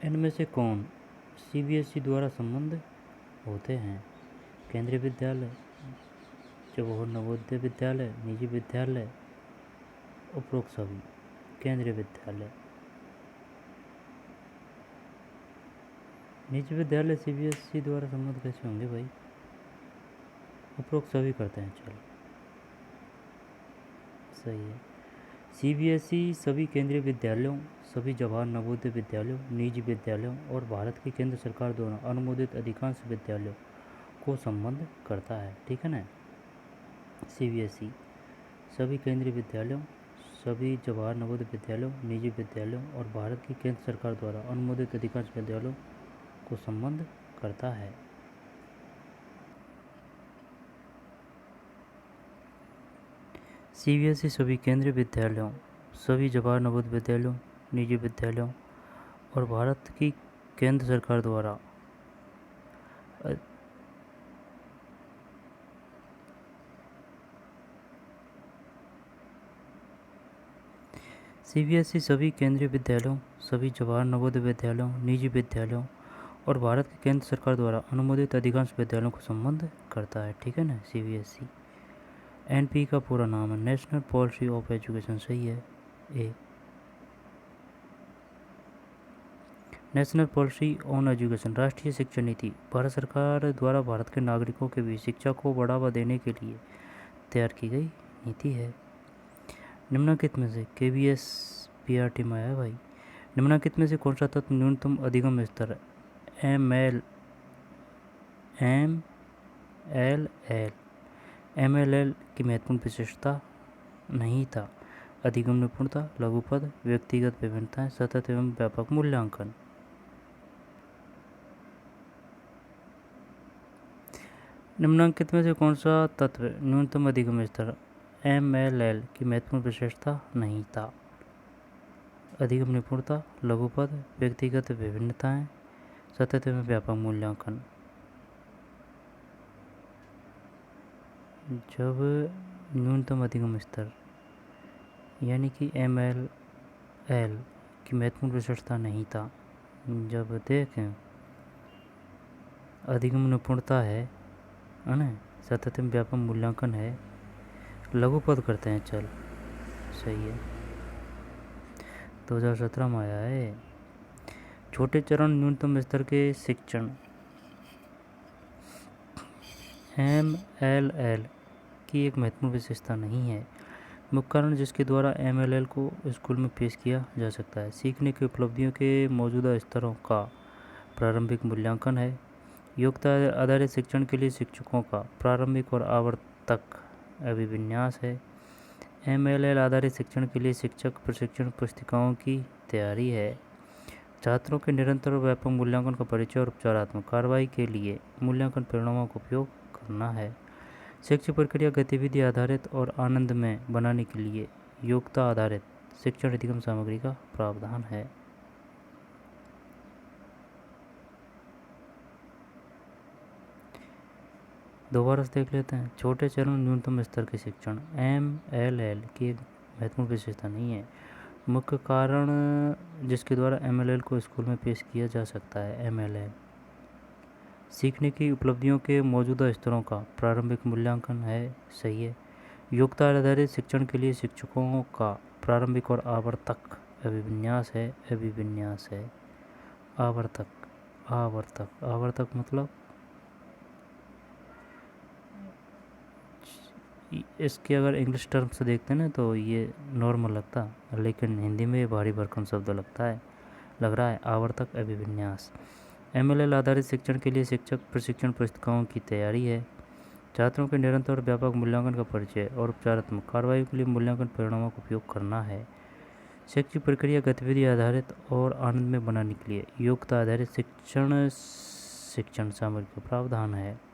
इनमें से कौन सीबीएसई द्वारा संबद्ध होते हैं? केंद्रीय विद्यालय, जवाहर नवोदय विद्यालय, निजी विद्यालय, उपरोक्त सभी। केंद्रीय विद्यालय। निजी विद्यालय सीबीएसई द्वारा संबद्ध कैसे होंगे भाई? उपरोक्त सभी करते हैं। चलो सही है। सीबीएसई सभी केंद्रीय विद्यालयों, सभी जवाहर नवोदय विद्यालयों, निजी विद्यालयों और भारत की केंद्र सरकार द्वारा अनुमोदित अधिकांश विद्यालयों को संबद्ध करता है। ठीक है ना। सीबीएसई सभी केंद्रीय विद्यालयों, सभी जवाहर नवोदय विद्यालयों, निजी विद्यालयों और भारत की केंद्र सरकार द्वारा अनुमोदित अधिकांश विद्यालयों को संबद्ध करता है। सीबीएसई सभी केंद्रीय विद्यालयों, सभी जवाहर नवोदय विद्यालयों, निजी विद्यालयों और भारत की केंद्र सरकार द्वारा सीबीएसई सभी केंद्रीय विद्यालयों, सभी जवाहर नवोदय विद्यालयों, निजी विद्यालयों और भारत की केंद्र सरकार द्वारा अनुमोदित अधिकांश विद्यालयों को संबद्ध करता है। ठीक है ना। सीबीएसई एनपी का पूरा नाम है नेशनल पॉलिसी ऑफ एजुकेशन। सही है। ए नेशनल पॉलिसी ऑन एजुकेशन राष्ट्रीय शिक्षा नीति भारत सरकार द्वारा भारत के नागरिकों के बीच शिक्षा को बढ़ावा देने के लिए तैयार की गई नीति है। निम्नलिखित में से केवीएस पीआरटी में आया भाई। निम्नलिखित में से कौन सा तत्व न्यूनतम अधिगम स्तर एमएलएल की महत्वपूर्ण विशेषता नहीं था? अधिगम निपुणता, लघुपद, व्यक्तिगत विभिन्नताएं, सतत एवं व्यापक मूल्यांकन। निम्नलिखित में से कौन सा तत्व न्यूनतम अधिगम स्तर एमएलएल की महत्वपूर्ण विशेषता नहीं था? अधिगम निपुणता, लघुपद, व्यक्तिगत विभिन्नताएं, सतत एवं व्यापक मूल्यांकन। जब न्यूनतम अधिगम स्तर यानी कि एमएलएल की महत्वपूर्ण विशेषता नहीं था, जब देखें अधिगम निपुणता है ना, सतत एवं व्यापक मूल्यांकन है, लघुपद करते हैं। चल सही है। 2017 में आया है। छोटे चरण न्यूनतम स्तर के शिक्षण एमएलएल की एक महत्वपूर्ण विशेषता नहीं है। मुख्य कारण जिसके द्वारा एमएलएल को स्कूल में पेश किया जा सकता है सीखने की उपलब्धियों के मौजूदा स्तरों का प्रारंभिक मूल्यांकन है। योग्यता आधारित शिक्षण के लिए शिक्षकों का प्रारंभिक और आवर्तक अभिविन्यास है। एमएलएल आधारित शिक्षण के लिए शिक्षक प्रशिक्षण पुस्तिकाओं की तैयारी है। छात्रों के निरंतर और व्यापक मूल्यांकन का परिचय और उपचारात्मक कार्रवाई के लिए मूल्यांकन परिणामों का उपयोग करना है। शिक्षा प्रक्रिया गतिविधि आधारित और आनंदमय बनाने के लिए योग्यता आधारित शिक्षण अधिगम सामग्री का प्रावधान है। दोबारा से देख लेते हैं। छोटे चरण न्यूनतम स्तर के शिक्षण एमएलएल की एक महत्वपूर्ण विशेषता नहीं है। मुख्य कारण जिसके द्वारा एमएलएल को स्कूल में पेश किया जा सकता है एमएलएल सीखने की उपलब्धियों के मौजूदा स्तरों का प्रारंभिक मूल्यांकन है। सही है। योग्यता आधारित शिक्षण के लिए शिक्षकों का प्रारंभिक और आवर्तक अभिविन्यास है। आवर्तक मतलब इसके अगर इंग्लिश टर्म से देखते हैं ना तो ये नॉर्मल लगता, लेकिन हिंदी में भारी भरकम शब्द लग रहा है आवर्तक अभिविन्यास। एमएलएल आधारित शिक्षण के लिए शिक्षक प्रशिक्षण पुस्तिकाओं की तैयारी है। छात्रों के निरंतर और व्यापक मूल्यांकन का परिचय और उपचारात्मक कार्रवाई के लिए मूल्यांकन परिणामों का उपयोग करना है। शैक्षिक प्रक्रिया गतिविधि आधारित और आनंदमय बनाने के लिए योग्यता आधारित शिक्षण सामग्री का प्रावधान है।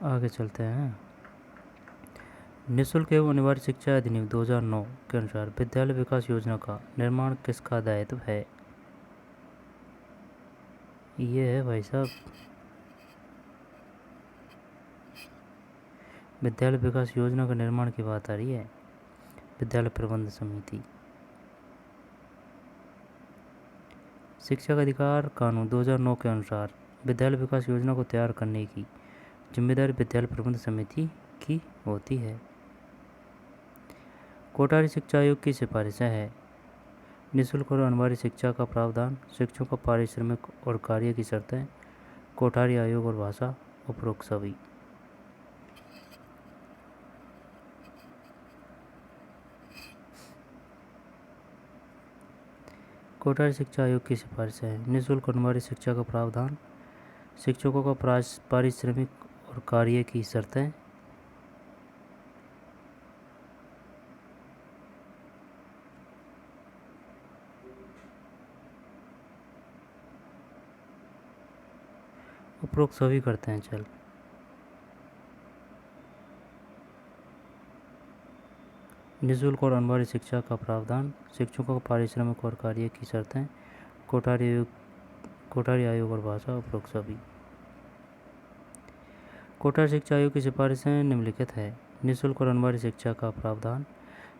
आगे चलते हैं। निःशुल्क एवं अनिवार्य शिक्षा अधिनियम 2009 के अनुसार विद्यालय विकास योजना का निर्माण किसका दायित्व है? ये है भाई साहब विद्यालय विकास योजना का निर्माण की बात आ रही है, विद्यालय प्रबंध समिति। शिक्षा का अधिकार कानून 2009 के अनुसार विद्यालय विकास योजना को तैयार करने की जिम्मेदारी विद्यालय प्रबंध समिति की होती है। कोटारी शिक्षा आयोग की सिफारिशें हैं। निःशुल्क और अनिवार्य शिक्षा का प्रावधान, शिक्षकों का पारिश्रमिक और कार्य की शर्तें, कोठारी आयोग और भाषा, उपरोक्त सभी। कोटारी शिक्षा आयोग की सिफारिशें हैं। निःशुल्क और अनिवार्य शिक्षा का प्रावधान, शिक्षकों का पारिश्रमिक और कार्य की शर्तें, उपरोक्त सभी करते हैं। चल निःशुल्क और अनिवार्य शिक्षा का प्रावधान, शिक्षकों का पारिश्रमिक और कार्य की शर्तें, कोठारी आयोग और भाषा, उपरोक्त सभी। कोटारी शिक्षा आयोग की सिफारिशें निम्नलिखित है। निःशुल्क और अनिवार्य शिक्षा का प्रावधान,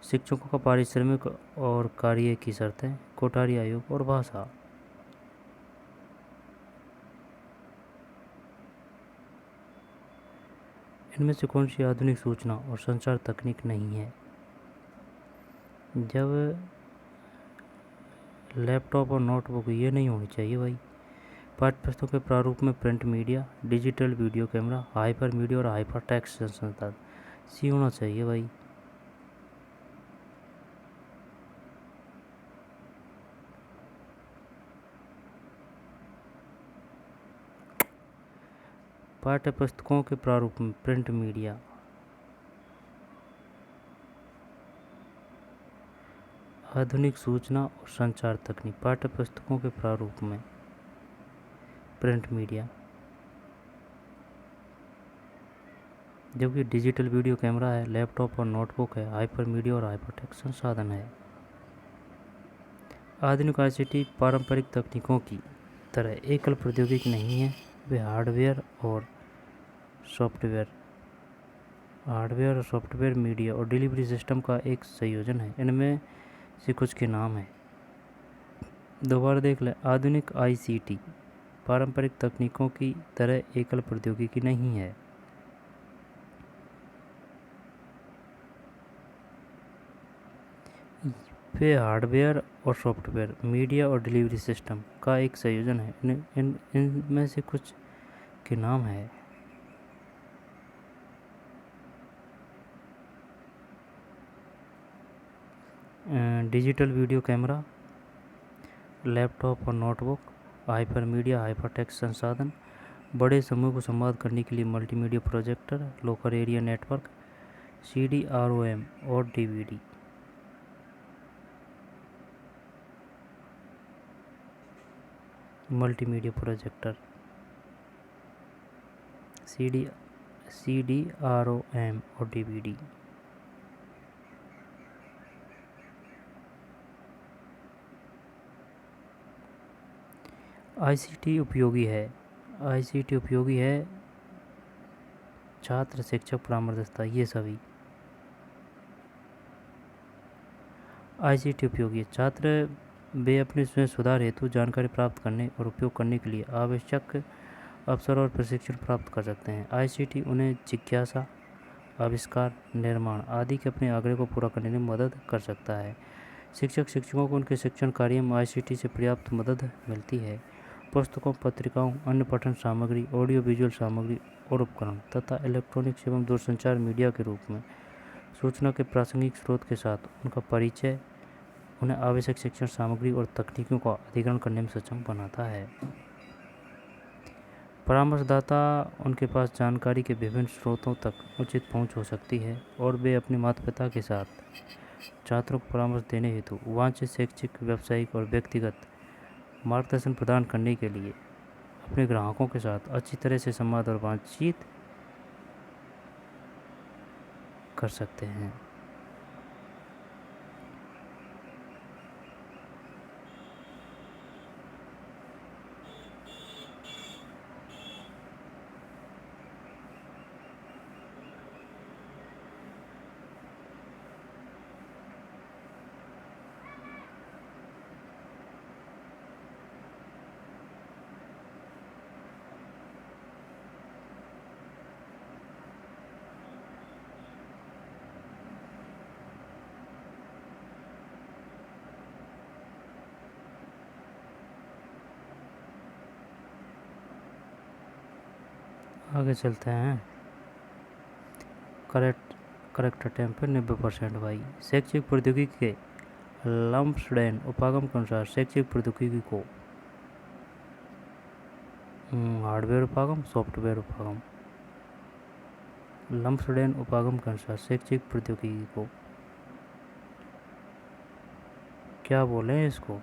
शिक्षकों का पारिश्रमिक और कार्य की शर्तें, कोठारी आयोग और भाषा। इनमें से कौन सी आधुनिक सूचना और संचार तकनीक नहीं है? जब लैपटॉप और नोटबुक ये नहीं होनी चाहिए भाई। पाठ्यपुस्तकों के प्रारूप में print media, digital video camera, hyper media और हाइपर टेक्स्ट संसाधन सी होना चाहिए भाई। पाठ्यपुस्तकों के प्रारूप में प्रिंट मीडिया, आधुनिक सूचना और संचार तकनीक, पाठ्यपुस्तकों के प्रारूप में प्रिंट मीडिया, जबकि डिजिटल वीडियो कैमरा है, लैपटॉप और नोटबुक है, हाइपर मीडिया और हाइपरटेक्स्ट संसाधन है। आधुनिक आईसीटी पारंपरिक तकनीकों की तरह एकल प्रौद्योगिकी नहीं है, वे हार्डवेयर और सॉफ्टवेयर, मीडिया और डिलीवरी सिस्टम का एक संयोजन है। इनमें से कुछ के नाम हैं, दोबारा देख लें। आधुनिक आईसीटी पारंपरिक तकनीकों की तरह एकल प्रौद्योगिकी नहीं है, वे हार्डवेयर और सॉफ्टवेयर, मीडिया और डिलीवरी सिस्टम का एक संयोजन है। इनमें से कुछ के नाम हैं। डिजिटल वीडियो कैमरा, लैपटॉप और notebook, hyper media, hyper text संसाधन, बड़े समूह को संवाद करने के लिए multimedia projector, local area network, CDROM और DVD। मल्टीमीडिया प्रोजेक्टर, CDROM और DVD। आईसीटी उपयोगी है छात्र, शिक्षक, परामर्शदाता, ये सभी। आईसीटी उपयोगी है छात्र, वे अपने स्वयं सुधार हेतु जानकारी प्राप्त करने और उपयोग करने के लिए आवश्यक अवसर और प्रशिक्षण प्राप्त कर सकते हैं। आईसीटी उन्हें जिज्ञासा, आविष्कार, निर्माण आदि के अपने आग्रह को पूरा करने में मदद कर सकता है। शिक्षकों को उनके शिक्षण कार्य में आईसीटी से पर्याप्त मदद मिलती है। पुस्तकों, पत्रिकाओं, अन्य पठन सामग्री, ऑडियो विजुअल सामग्री और उपकरण तथा इलेक्ट्रॉनिक्स एवं दूरसंचार मीडिया के रूप में सूचना के प्रासंगिक स्रोत के साथ उनका परिचय उन्हें आवश्यक शिक्षण सामग्री और तकनीकों का अधिग्रहण करने में सक्षम बनाता है। परामर्शदाता, उनके पास जानकारी के विभिन्न स्रोतों तक उचित पहुंच हो सकती है और वे अपने माता पिता के साथ छात्रों को परामर्श देने हेतु वांछित शैक्षिक, व्यावसायिक और व्यक्तिगत मार्गदर्शन प्रदान करने के लिए अपने ग्राहकों के साथ अच्छी तरह से संवाद और बातचीत कर सकते हैं। आगे चलते हैं। करेक्ट अटेम्प्ट पे 90% भाई। शैक्षिक प्रौद्योगिकी के लम्सडेन उपागम के अनुसार शैक्षिक प्रौद्योगिकी को हार्डवेयर उपागम, सॉफ्टवेयर उपागम। लम्सडेन उपागम के अनुसार शैक्षिक प्रौद्योगिकी को क्या बोले इसको?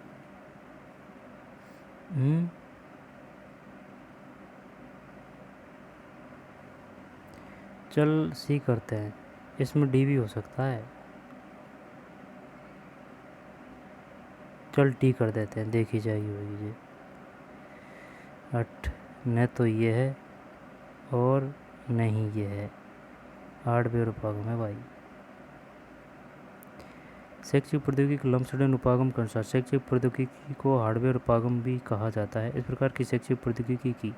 चल सी करते हैं, इसमें डी भी हो सकता है। चल टी कर देते हैं, देखी जाएगी होगी ये। न तो ये है और नहीं ये है, हार्डवेयर उपागम है भाई। शैक्षिक प्रौद्योगिकी लम्सडेन उपागम के अनुसार शैक्षिक प्रौद्योगिकी को हार्डवेयर उपागम भी कहा जाता है। इस प्रकार की शैक्षिक प्रौद्योगिकी की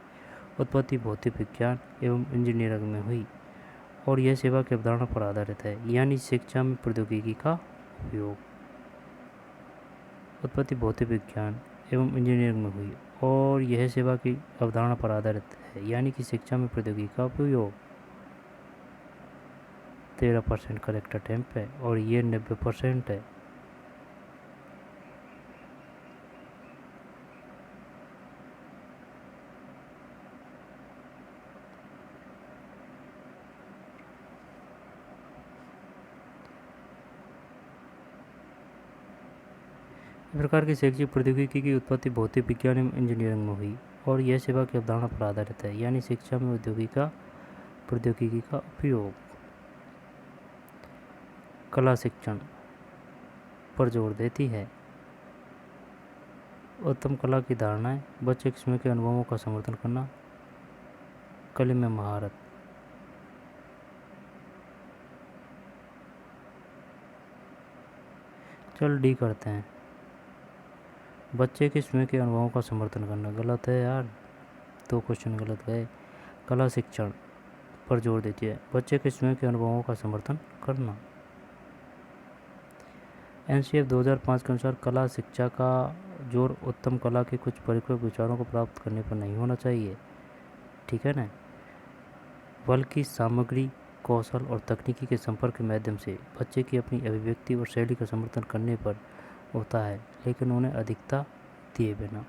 उत्पत्ति भौतिक विज्ञान एवं इंजीनियरिंग में हुई और यह सेवा की अवधारणा पर आधारित है, यानी शिक्षा में प्रौद्योगिकी का उपयोग। उत्पत्ति भौतिक विज्ञान एवं इंजीनियरिंग में हुई और यह सेवा की अवधारणा पर आधारित है, यानी कि शिक्षा में प्रौद्योगिकी का उपयोग। 13% करेक्ट अटेम्प्ट है और ये 90% है। इस प्रकार की शैक्षिक प्रौद्योगिकी की उत्पत्ति भौतिक विज्ञान एवं इंजीनियरिंग में हुई और यह सेवा की अवधारणा पर आधारित है, यानी शिक्षा में प्रौद्योगिकी का उपयोग। कला शिक्षण पर जोर देती है। उत्तम कला की धारणाएं, बच्चे के स्वयं के अनुभवों का समर्थन करना, कला में महारत। चल डी करते हैं, बच्चे के स्वयं के अनुभवों का समर्थन करना। गलत है यार, 2 क्वेश्चन गलत गए। कला शिक्षण पर जोर देती है, बच्चे के स्वयं के अनुभवों का समर्थन करना। एनसीएफ 2005 के अनुसार कला शिक्षा का जोर उत्तम कला के कुछ परिपक्व विचारों को प्राप्त करने पर नहीं होना चाहिए, ठीक है ना, बल्कि सामग्री, कौशल और तकनीकी के संपर्क के माध्यम से बच्चे की अपनी अभिव्यक्ति और शैली का समर्थन करने पर होता है, लेकिन उन्हें अधिकता दिए बिना।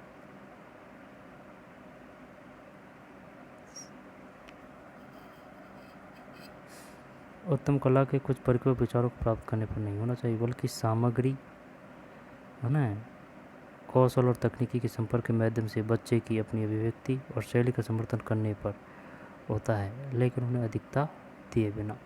उत्तम कला के कुछ परिपक्व विचारों को प्राप्त करने पर नहीं होना चाहिए, बल्कि सामग्री, है ना, कौशल और तकनीकी के संपर्क के माध्यम से बच्चे की अपनी अभिव्यक्ति और शैली का समर्थन करने पर होता है, लेकिन उन्हें अधिकता दिए बिना।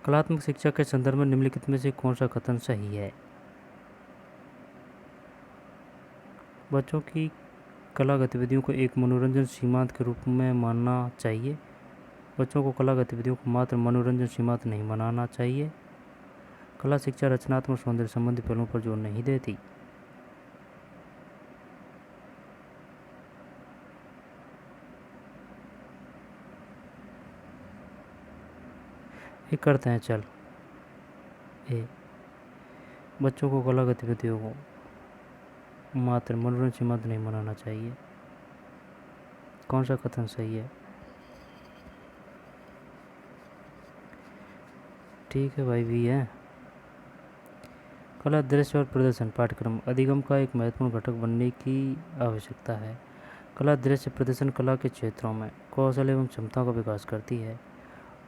कलात्मक शिक्षा के संदर्भ में निम्नलिखित में से कौन सा कथन सही है? बच्चों की कला गतिविधियों को एक मनोरंजन सीमांत के रूप में मानना चाहिए। बच्चों को कला गतिविधियों को मात्र मनोरंजन सीमांत नहीं मानना चाहिए। कला शिक्षा रचनात्मक सौंदर्य संबंधी पहलुओं पर जोर नहीं देती। ये करते हैं, चल ए, बच्चों को कला गतिविधियों को मात्र मनोरंजन सीमांत नहीं मानना चाहिए। कौन सा कथन सही है? ठीक है भाई, भी है। कला दृश्य और प्रदर्शन पाठ्यक्रम अधिगम का एक महत्वपूर्ण घटक बनने की आवश्यकता है। कला दृश्य प्रदर्शन कला के क्षेत्रों में कौशल एवं क्षमताओं का विकास करती है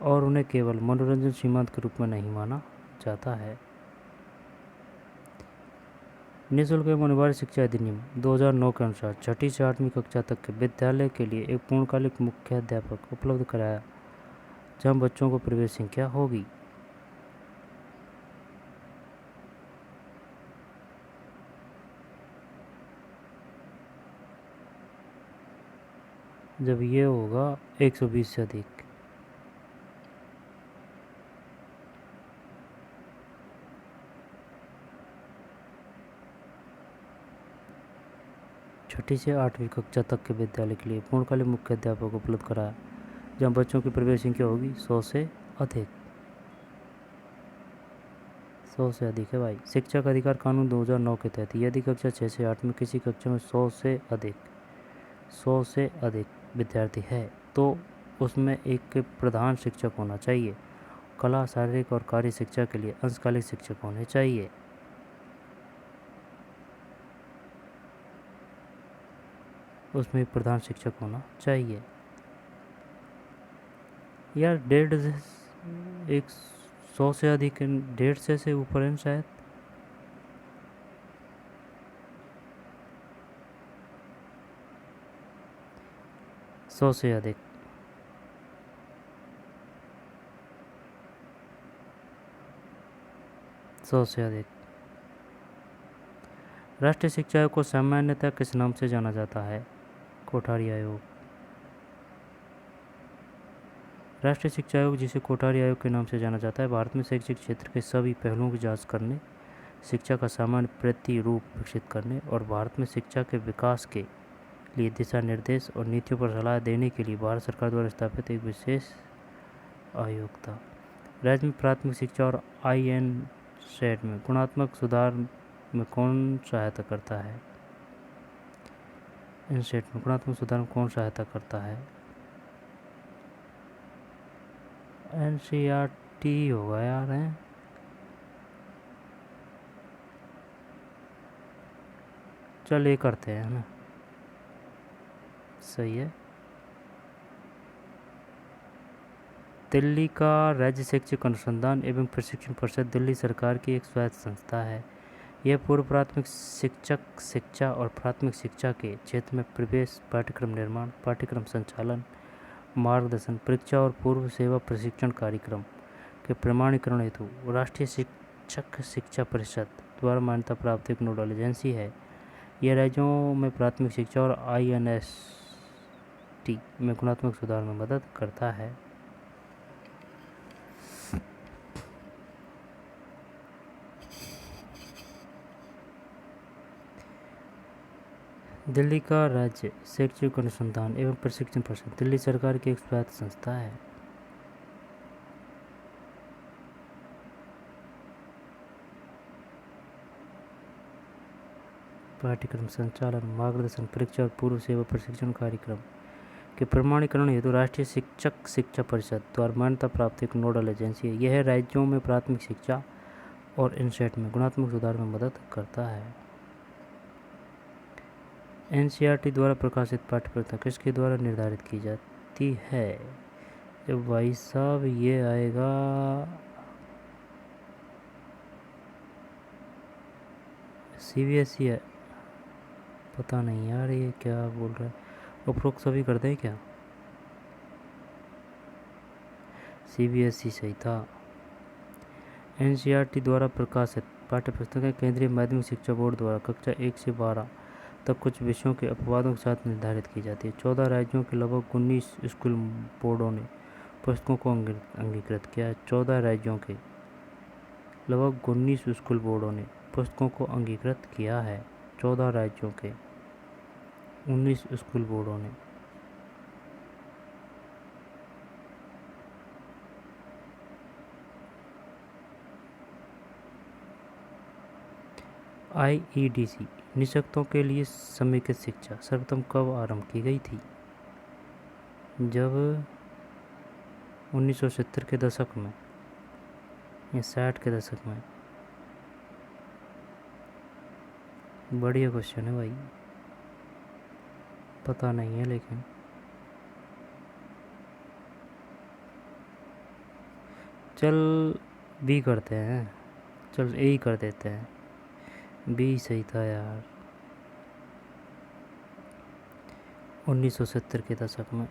और उन्हें केवल मनोरंजन सीमांत के रूप में नहीं माना जाता है। निःशुल्क एवं अनिवार्य शिक्षा अधिनियम 2009 के अनुसार 6ठी से 8वीं कक्षा तक के विद्यालय के लिए एक पूर्णकालिक मुख्याध्यापक उपलब्ध कराया, जहां बच्चों को प्रवेश संख्या होगी। जब ये होगा 120 से अधिक। छठी से 8वीं कक्षा तक के विद्यालय के लिए पूर्णकालिक मुख्याध्यापक उपलब्ध कराया, जहां बच्चों की प्रवेश संख्या होगी 100 से अधिक। 100 से अधिक है भाई। शिक्षा का अधिकार कानून 2009 के तहत यदि कक्षा 6 से 8 में किसी कक्षा में 100 से अधिक विद्यार्थी है तो उसमें एक प्रधान शिक्षक होना चाहिए। कला, शारीरिक और कार्य शिक्षा के लिए अंशकालिक शिक्षक होने चाहिए। उसमें एक प्रधान शिक्षक होना चाहिए। यार 100 से अधिक, 150 से ऊपर है शायद। सौ से अधिक। राष्ट्रीय शिक्षा आयोग को सामान्यतः किस नाम से जाना जाता है? कोठारी आयोग। राष्ट्रीय शिक्षा आयोग, जिसे कोठारी आयोग के नाम से जाना जाता है, भारत में शैक्षिक क्षेत्र के सभी पहलुओं की जांच करने, शिक्षा का सामान्य प्रतिरूप विकसित करने और भारत में शिक्षा के विकास के लिए दिशा निर्देश और नीतियों पर सलाह देने के लिए भारत सरकार द्वारा स्थापित एक विशेष आयोग था। राज्य में प्राथमिक शिक्षा और INSET में गुणात्मक सुधार में कौन सहायता करता है? INSET में गुणात्मक सुधार में कौन सहायता करता है? NCERT होगा यार, है। चल ये करते हैं ना, सही है। दिल्ली का राज्य शैक्षिक अनुसंधान एवं प्रशिक्षण परिषद दिल्ली सरकार की एक स्वायत्त संस्था है। यह पूर्व प्राथमिक शिक्षक शिक्षा और प्राथमिक शिक्षा के क्षेत्र में प्रवेश, पाठ्यक्रम निर्माण, पाठ्यक्रम संचालन, मार्गदर्शन, परीक्षा और पूर्व सेवा प्रशिक्षण कार्यक्रम के प्रमाणीकरण हेतु राष्ट्रीय शिक्षक शिक्षा परिषद द्वारा मान्यता प्राप्त एक नोडल एजेंसी है। यह राज्यों में प्राथमिक शिक्षा और INST में गुणात्मक सुधार में मदद करता है। दिल्ली का राज्य शैक्षिक अनुसंधान एवं प्रशिक्षण परिषद दिल्ली सरकार की एक स्वायत्त संस्था है। पाठ्यक्रम संचालन, मार्गदर्शन, परीक्षा और पूर्व सेवा प्रशिक्षण कार्यक्रम के प्रमाणीकरण हेतु राष्ट्रीय शिक्षक शिक्षा परिषद द्वारा मान्यता प्राप्त एक नोडल एजेंसी है। यह राज्यों में प्राथमिक शिक्षा और INSET में गुणात्मक सुधार में मदद करता है। NCERT द्वारा प्रकाशित पाठ्यपुस्तक किसके द्वारा निर्धारित की जाती है? जब भाई साहब ये आएगा CBSE है, पता नहीं यार ये क्या बोल रहा है। उपरोक्त सभी करते हैं क्या? CBSE सही था। NCERT द्वारा प्रकाशित पाठ्यपुस्तकें केंद्रीय माध्यमिक शिक्षा बोर्ड द्वारा कक्षा 1 से 12 तक कुछ विषयों के अपवादों के साथ निर्धारित की जाती है। 14 राज्यों के लगभग 19 स्कूल बोर्डों ने पुस्तकों को अंगीकृत किया है। 14 राज्यों के लगभग 19 स्कूल बोर्डों ने पुस्तकों को अंगीकृत किया है। 14 राज्यों के 19 स्कूल बोर्डों ने। IEDC निःशक्तों के लिए समेकित शिक्षा सर्वप्रथम कब आरंभ की गई थी? जब 1970 के दशक में या 60 के दशक में। बढ़िया क्वेश्चन है भाई, पता नहीं है लेकिन। चल B करते हैं, चल A ही कर देते हैं। बी सही था यार। 1970 के दशक में।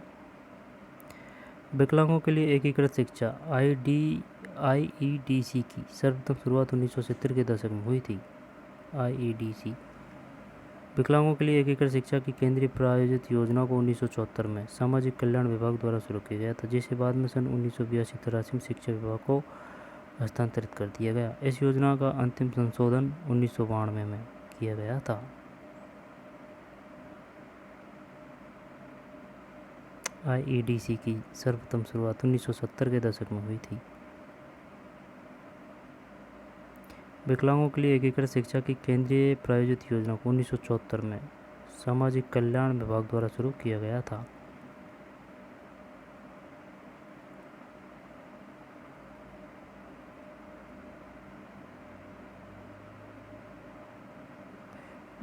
विकलांगों के लिए एकीकृत शिक्षा आईईडीसी की सर्वप्रथम शुरुआत 1970 के दशक में हुई थी। आईईडीसी विकलांगों के लिए एकीकृत शिक्षा की केंद्रीय प्रायोजित योजना को 1974 में सामाजिक कल्याण विभाग द्वारा शुरू किया गया था, जिसे बाद में सन 1982-83 में शिक्षा विभाग को हस्तांतरित कर दिया गया। इस योजना का अंतिम संशोधन 1992 में किया गया था। आईईडीसी की सर्वप्रथम शुरुआत 1970 के दशक में हुई थी। विकलांगों के लिए एकीकृत शिक्षा की केंद्रीय प्रायोजित योजना को 1974 में सामाजिक कल्याण विभाग द्वारा शुरू किया गया था।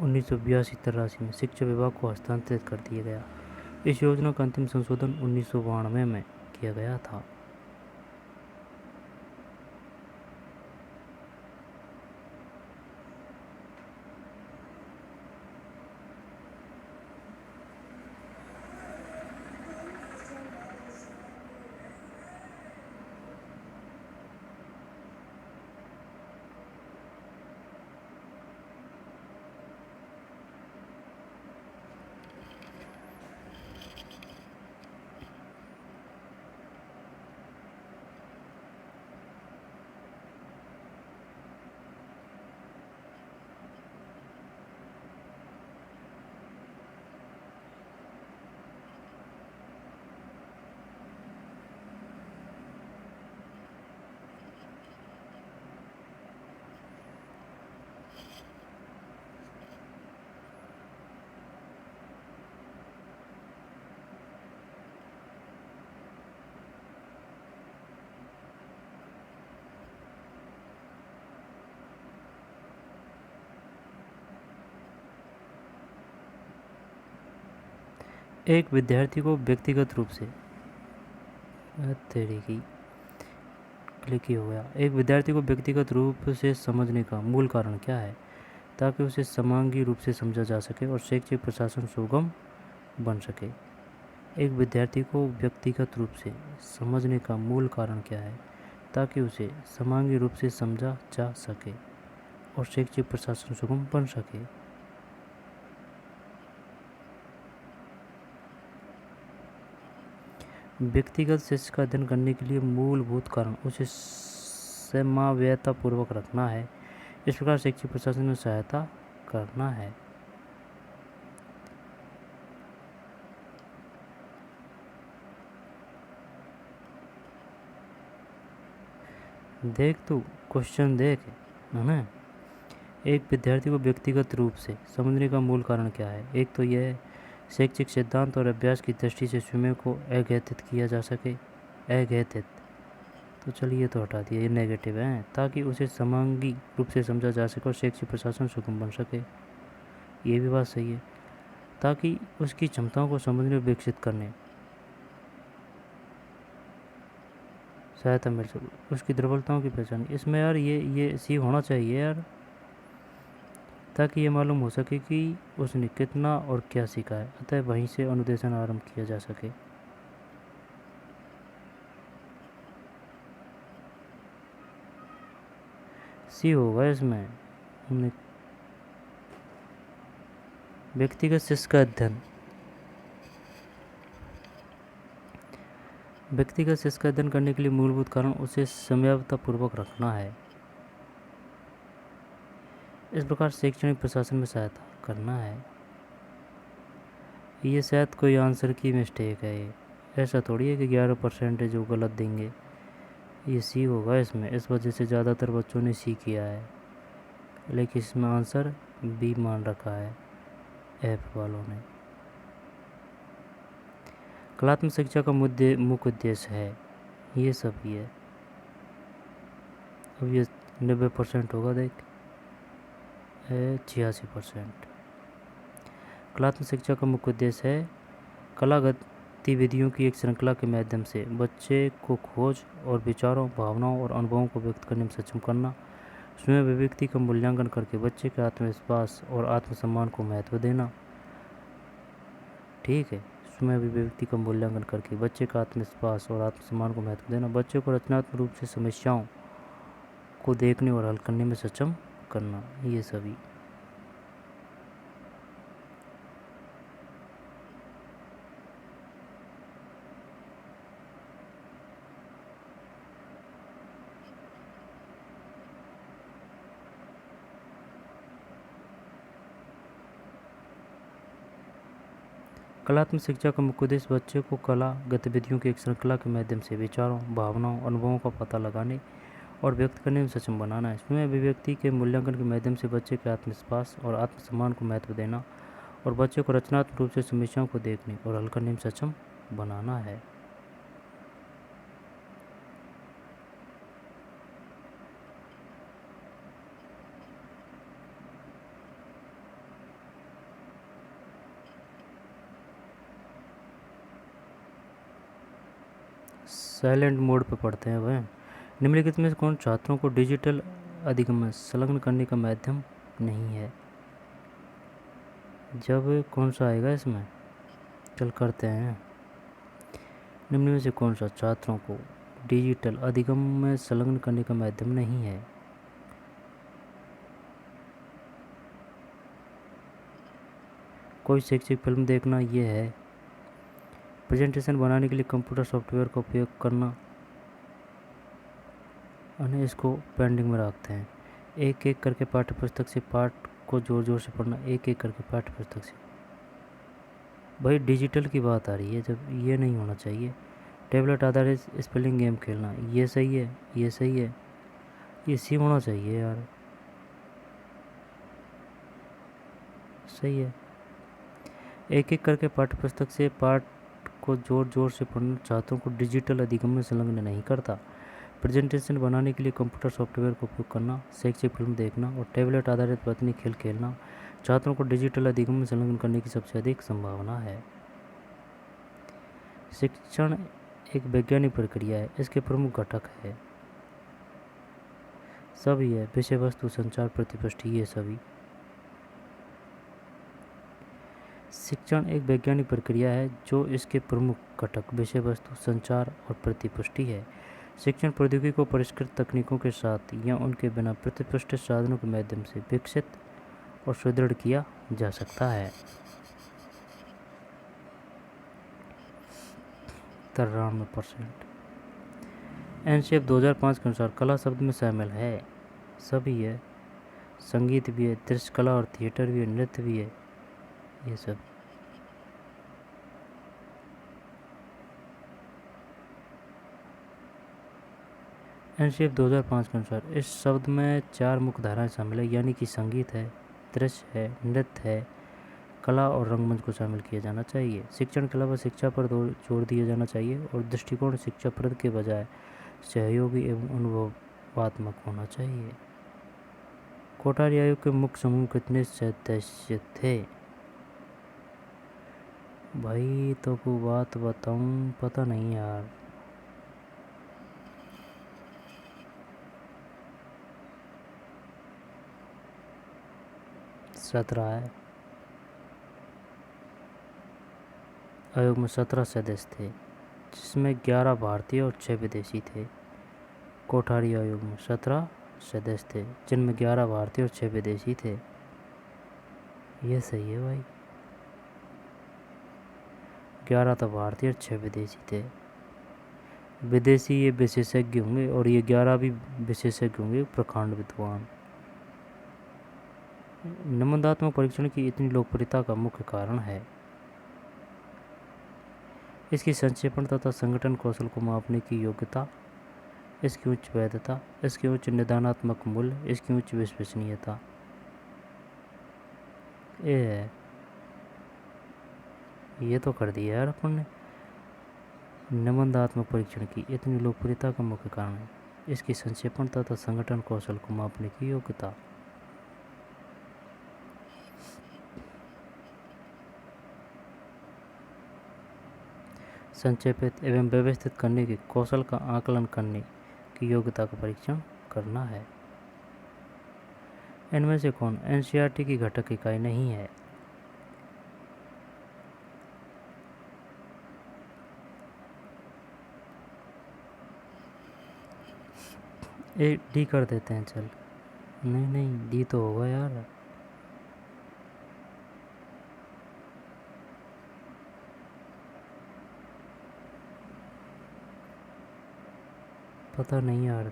उन्नीस सौ 82-83 में शिक्षा विभाग को हस्तांतरित कर दिया गया। इस योजना का अंतिम संशोधन 1992 में किया गया था। एक विद्यार्थी को व्यक्तिगत रूप से क्लिक ही हो गया। एक विद्यार्थी को व्यक्तिगत रूप से समझने का मूल कारण क्या है, ताकि उसे समांगी रूप से समझा जा सके और शैक्षिक प्रशासन सुगम बन सके। एक विद्यार्थी को व्यक्तिगत रूप से समझने का मूल कारण क्या है, ताकि उसे समांगी रूप से समझा जा सके और शैक्षिक प्रशासन सुगम बन सके। व्यक्तिगत शिक्षा का अध्ययन करने के लिए मूलभूत कारण उसे समावेयतापूर्वक रखना है। इस प्रकार शैक्षिक प्रशासन में सहायता करना है। देख तू क्वेश्चन देख, है ना। एक विद्यार्थी को व्यक्तिगत रूप से समझने का मूल कारण क्या है। एक तो यह है शैक्षिक सिद्धांत और अभ्यास की दृष्टि से स्वयं को अघटित किया जा सके। अघटित तो चलिए तो हटा दिया, ये नेगेटिव है। ताकि उसे समांगी रूप से समझा जा सके और शैक्षिक प्रशासन सुगम बन सके, ये भी बात सही है। ताकि उसकी क्षमताओं को समझने और विकसित करने सहायता मिल सके, उसकी दुर्बलताओं की पहचान। इसमें यार ये सी होना चाहिए यार, ताकि ये मालूम हो सके कि उसने कितना और क्या सीखा है, अतः वहीं से अनुदेशन आरंभ किया जा सके। सी होगा इसमें। हमने व्यक्तिगत शिक्षा का अध्ययन, व्यक्तिगत शिक्षा का अध्ययन करने के लिए मूलभूत कारण उसे समयावतापूर्वक रखना है। इस प्रकार शैक्षणिक प्रशासन में सहायता करना है। ये शायद कोई आंसर की मिस्टेक है, ये ऐसा थोड़ी है कि 11% जो गलत देंगे। ये सी होगा इसमें, इस वजह से ज़्यादातर बच्चों ने सी किया है, लेकिन इसमें आंसर बी मान रखा है एफ वालों ने। कलात्मक शिक्षा का मुख्य उद्देश्य है, ये सब ही है। अब ये 90% होगा, देख 86%। कलात्मक शिक्षा का मुख्य उद्देश्य है कला गतिविधियों की एक श्रृंखला के माध्यम से बच्चे को खोज और विचारों, भावनाओं और अनुभवों को व्यक्त करने में सक्षम करना। स्वयं अभिव्यक्ति का मूल्यांकन करके बच्चे के आत्मविश्वास और आत्मसम्मान को महत्व देना। ठीक है, स्वयं अभिव्यक्ति का मूल्यांकन करके बच्चे का आत्मविश्वास और आत्मसम्मान को महत्व देना। बच्चे को रचनात्मक रूप से समस्याओं को देखने और हल करने में सक्षम करना। ये सभी कलात्मक शिक्षा का मुख्य उद्देश्य बच्चे को कला गतिविधियों की एक श्रृंखला के माध्यम से विचारों, भावनाओं, अनुभवों का पता लगाने और व्यक्त करने में सक्षम बनाना है। स्वयं अभिव्यक्ति के मूल्यांकन के माध्यम से बच्चे के आत्मविश्वास और आत्मसम्मान को महत्व देना और बच्चे को रचनात्मक रूप से समस्याओं को देखने और हल करने में सक्षम बनाना है। साइलेंट मोड पर पढ़ते हैं वह। निम्नलिखित में से कौन छात्रों को डिजिटल अधिगम में संलग्न करने का माध्यम नहीं है? जब कौन सा आएगा इसमें? चल करते हैं। निम्न में से कौन सा छात्रों को डिजिटल अधिगम में संलग्न करने का माध्यम नहीं है? कोई शैक्षिक फिल्म देखना ये है। प्रेजेंटेशन बनाने के लिए कंप्यूटर सॉफ्टवेयर का उपयोग करना, और इसको पेंडिंग में रखते हैं। एक एक करके पाठ्य पुस्तक से पाठ को जोर जोर से पढ़ना, एक एक करके पाठ्य पुस्तक से। भाई डिजिटल की बात आ रही है, जब ये नहीं होना चाहिए। टैबलेट आधारित स्पेलिंग गेम खेलना, ये सही है, ये सही है, ये सी होना चाहिए यार, सही है। एक एक करके पाठ्य पुस्तक से पाठ को जोर जोर से पढ़ना छात्रों को डिजिटल अधिगम में संलग्न नहीं करता। प्रेजेंटेशन बनाने के लिए कंप्यूटर सॉफ्टवेयर का उपयोग करना, शैक्षिक फिल्म देखना और टैबलेट आधारित पत्नी खेल खेलना छात्रों को डिजिटल अधिगम में संलग्न करने की सबसे अधिक संभावना है। शिक्षण एक वैज्ञानिक प्रक्रिया है, इसके प्रमुख घटक है सभी है विषय वस्तु संचार प्रतिपुष्टि, ये सभी। शिक्षण एक वैज्ञानिक प्रक्रिया है जो इसके प्रमुख घटक विषय वस्तु संचार और प्रतिपुष्टि है। शिक्षण प्रौद्योगिकी को परिष्कृत तकनीकों के साथ या उनके बिना प्रतिपुष्टि साधनों के माध्यम से विकसित और सुदृढ़ किया जा सकता है। 93%। एनसीएफ 2005 के अनुसार कला शब्द में शामिल है सभी है, संगीत भी है, दृश्य कला और थिएटर भी है, नृत्य भी है, ये सब। एनसीएफ 2005 के अनुसार इस शब्द में 4 मुख्य धाराएं शामिल है, यानी कि संगीत है, दृश्य है, नृत्य है, कला और रंगमंच को शामिल किया जाना चाहिए। शिक्षण के अलावा शिक्षा पर जोर दिया जाना चाहिए और दृष्टिकोण शिक्षाप्रद के बजाय सहयोगी एवं अनुभवात्मक होना चाहिए। कोठारी आयोग के मुख्य समूह कितने सदस्य थे? भाई तो को बात बताऊं, पता नहीं यार। 17 है। आयोग में 17 सदस्य थे, जिसमें 11 भारतीय और 6 विदेशी थे। कोठारी आयोग में 17 सदस्य थे, जिनमें 11 भारतीय और 6 विदेशी थे। ये सही है भाई, 11 तो भारतीय और 6 विदेशी थे। विदेशी ये विशेषज्ञ होंगे और ये 11 भी विशेषज्ञ होंगे, प्रखंड विद्वान। निबंधात्मक परीक्षण की इतनी लोकप्रियता का मुख्य कारण है इसकी संक्षेपण तथा संगठन कौशल को मापने की योग्यता, इसकी उच्च वैधता, इसके उच्च निदानात्मक मूल्य, इसकी उच्च विश्वसनीयता। ये तो कर दिया यार अपन ने। निबंधात्मक परीक्षण की इतनी लोकप्रियता का मुख्य कारण है इसकी संक्षेपण तथा संगठन कौशल को मापने की योग्यता। संक्षेपित एवं व्यवस्थित करने के कौशल का आकलन करने की योग्यता का परीक्षण करना है। इनमें से कौन एनसीईआरटी की घटक इकाई नहीं है? ए डी कर देते हैं चल। नहीं नहीं, डी तो होगा यार। पता नहीं यार,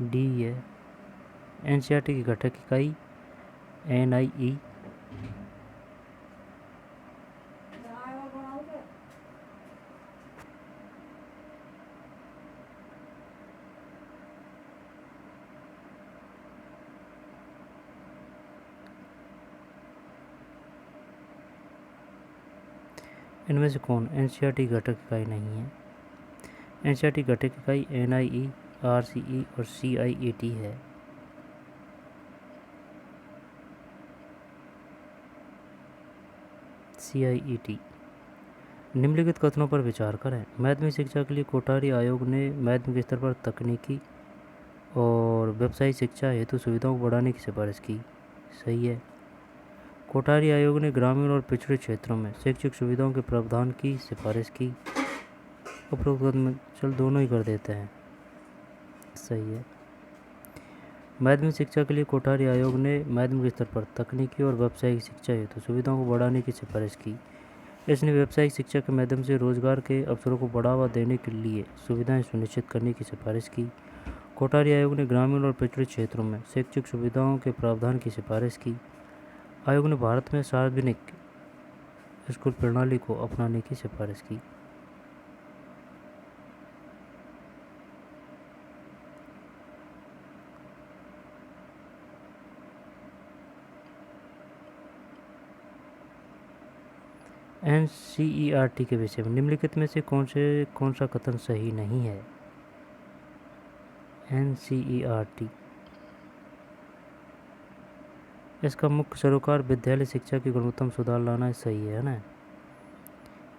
डी है। एनसीईआरटी की घटक इकाई NIE। इनमें से कौन एनसीईआरटी घटक इकाई नहीं है? एनसीईआरटी घटक इकाई NIE, RCE और CIET है। CIET। निम्नलिखित कथनों पर विचार करें। माध्यमिक शिक्षा के लिए कोठारी आयोग ने माध्यमिक स्तर पर तकनीकी और व्यावसायिक शिक्षा हेतु सुविधाओं को बढ़ाने की सिफारिश की। सही है। कोठारी आयोग ने ग्रामीण और पिछड़े क्षेत्रों में शैक्षिक सुविधाओं के प्रावधान की सिफारिश की। उपरोक्त कथन चल दोनों ही कर देते हैं। सही है। माध्यमिक शिक्षा के लिए कोठारी आयोग ने माध्यमिक स्तर पर तकनीकी और व्यावसायिक शिक्षा हेतु सुविधाओं को बढ़ाने की सिफारिश की। इसने व्यावसायिक शिक्षा के माध्यम से रोजगार के अवसरों को बढ़ावा देने के लिए सुविधाएं सुनिश्चित करने की सिफारिश की। कोठारी आयोग ने ग्रामीण और पिछड़े क्षेत्रों में शैक्षिक सुविधाओं के प्रावधान की सिफारिश की। आयोग ने भारत में सार्वजनिक स्कूल प्रणाली को अपनाने की सिफारिश की। एनसीईआरटी के विषय में निम्नलिखित में से कौन सा कथन सही नहीं है? एनसीईआरटी इसका मुख्य सरोकार विद्यालय शिक्षा की गुणवत्ता में सुधार लाना सही है ना।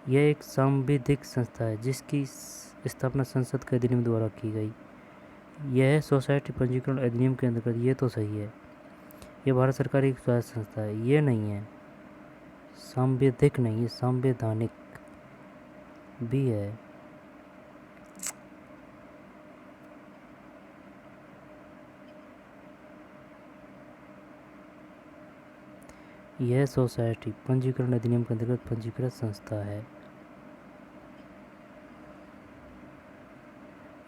यह एक सांविधिक संस्था है जिसकी स्थापना संसद के अधिनियम द्वारा की गई। यह सोसाइटी पंजीकरण अधिनियम के अंतर्गत, ये तो सही है। यह भारत सरकार की स्वायत्त संस्था है, ये नहीं है। सांविधिक नहीं है, संवैधानिक भी है। यह सोसाइटी पंजीकरण अधिनियम के अंतर्गत पंजीकृत संस्था है।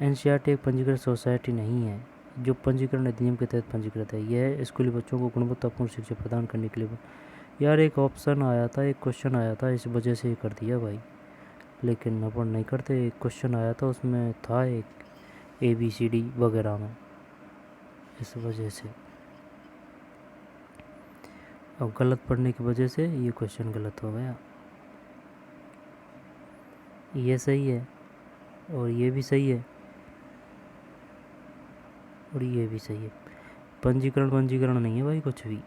एनसीईआरटी एक पंजीकृत सोसाइटी नहीं है जो पंजीकरण अधिनियम के तहत पंजीकृत है। यह स्कूली बच्चों को गुणवत्तापूर्ण शिक्षा प्रदान करने के लिए यार एक ऑप्शन आया था, एक क्वेश्चन आया था, इस वजह से ये कर दिया भाई, लेकिन अपन नहीं करते। एक क्वेश्चन आया था उसमें था एक ABCD वगैरह में, इस वजह से अब गलत पढ़ने की वजह से ये क्वेश्चन गलत हो गया। ये सही है और ये भी सही है और ये भी सही है। पंजीकरण नहीं है भाई कुछ भी।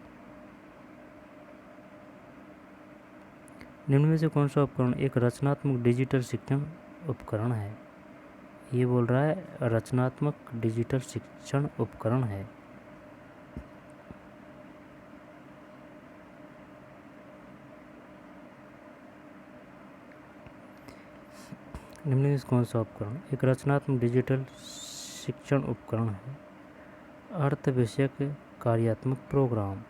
निम्न में से कौन सा उपकरण एक रचनात्मक डिजिटल शिक्षण उपकरण है? ये बोल रहा है रचनात्मक डिजिटल शिक्षण उपकरण है। निम्न में से कौन सा उपकरण एक रचनात्मक डिजिटल शिक्षण उपकरण है? अर्थ विषयक कार्यात्मक प्रोग्राम।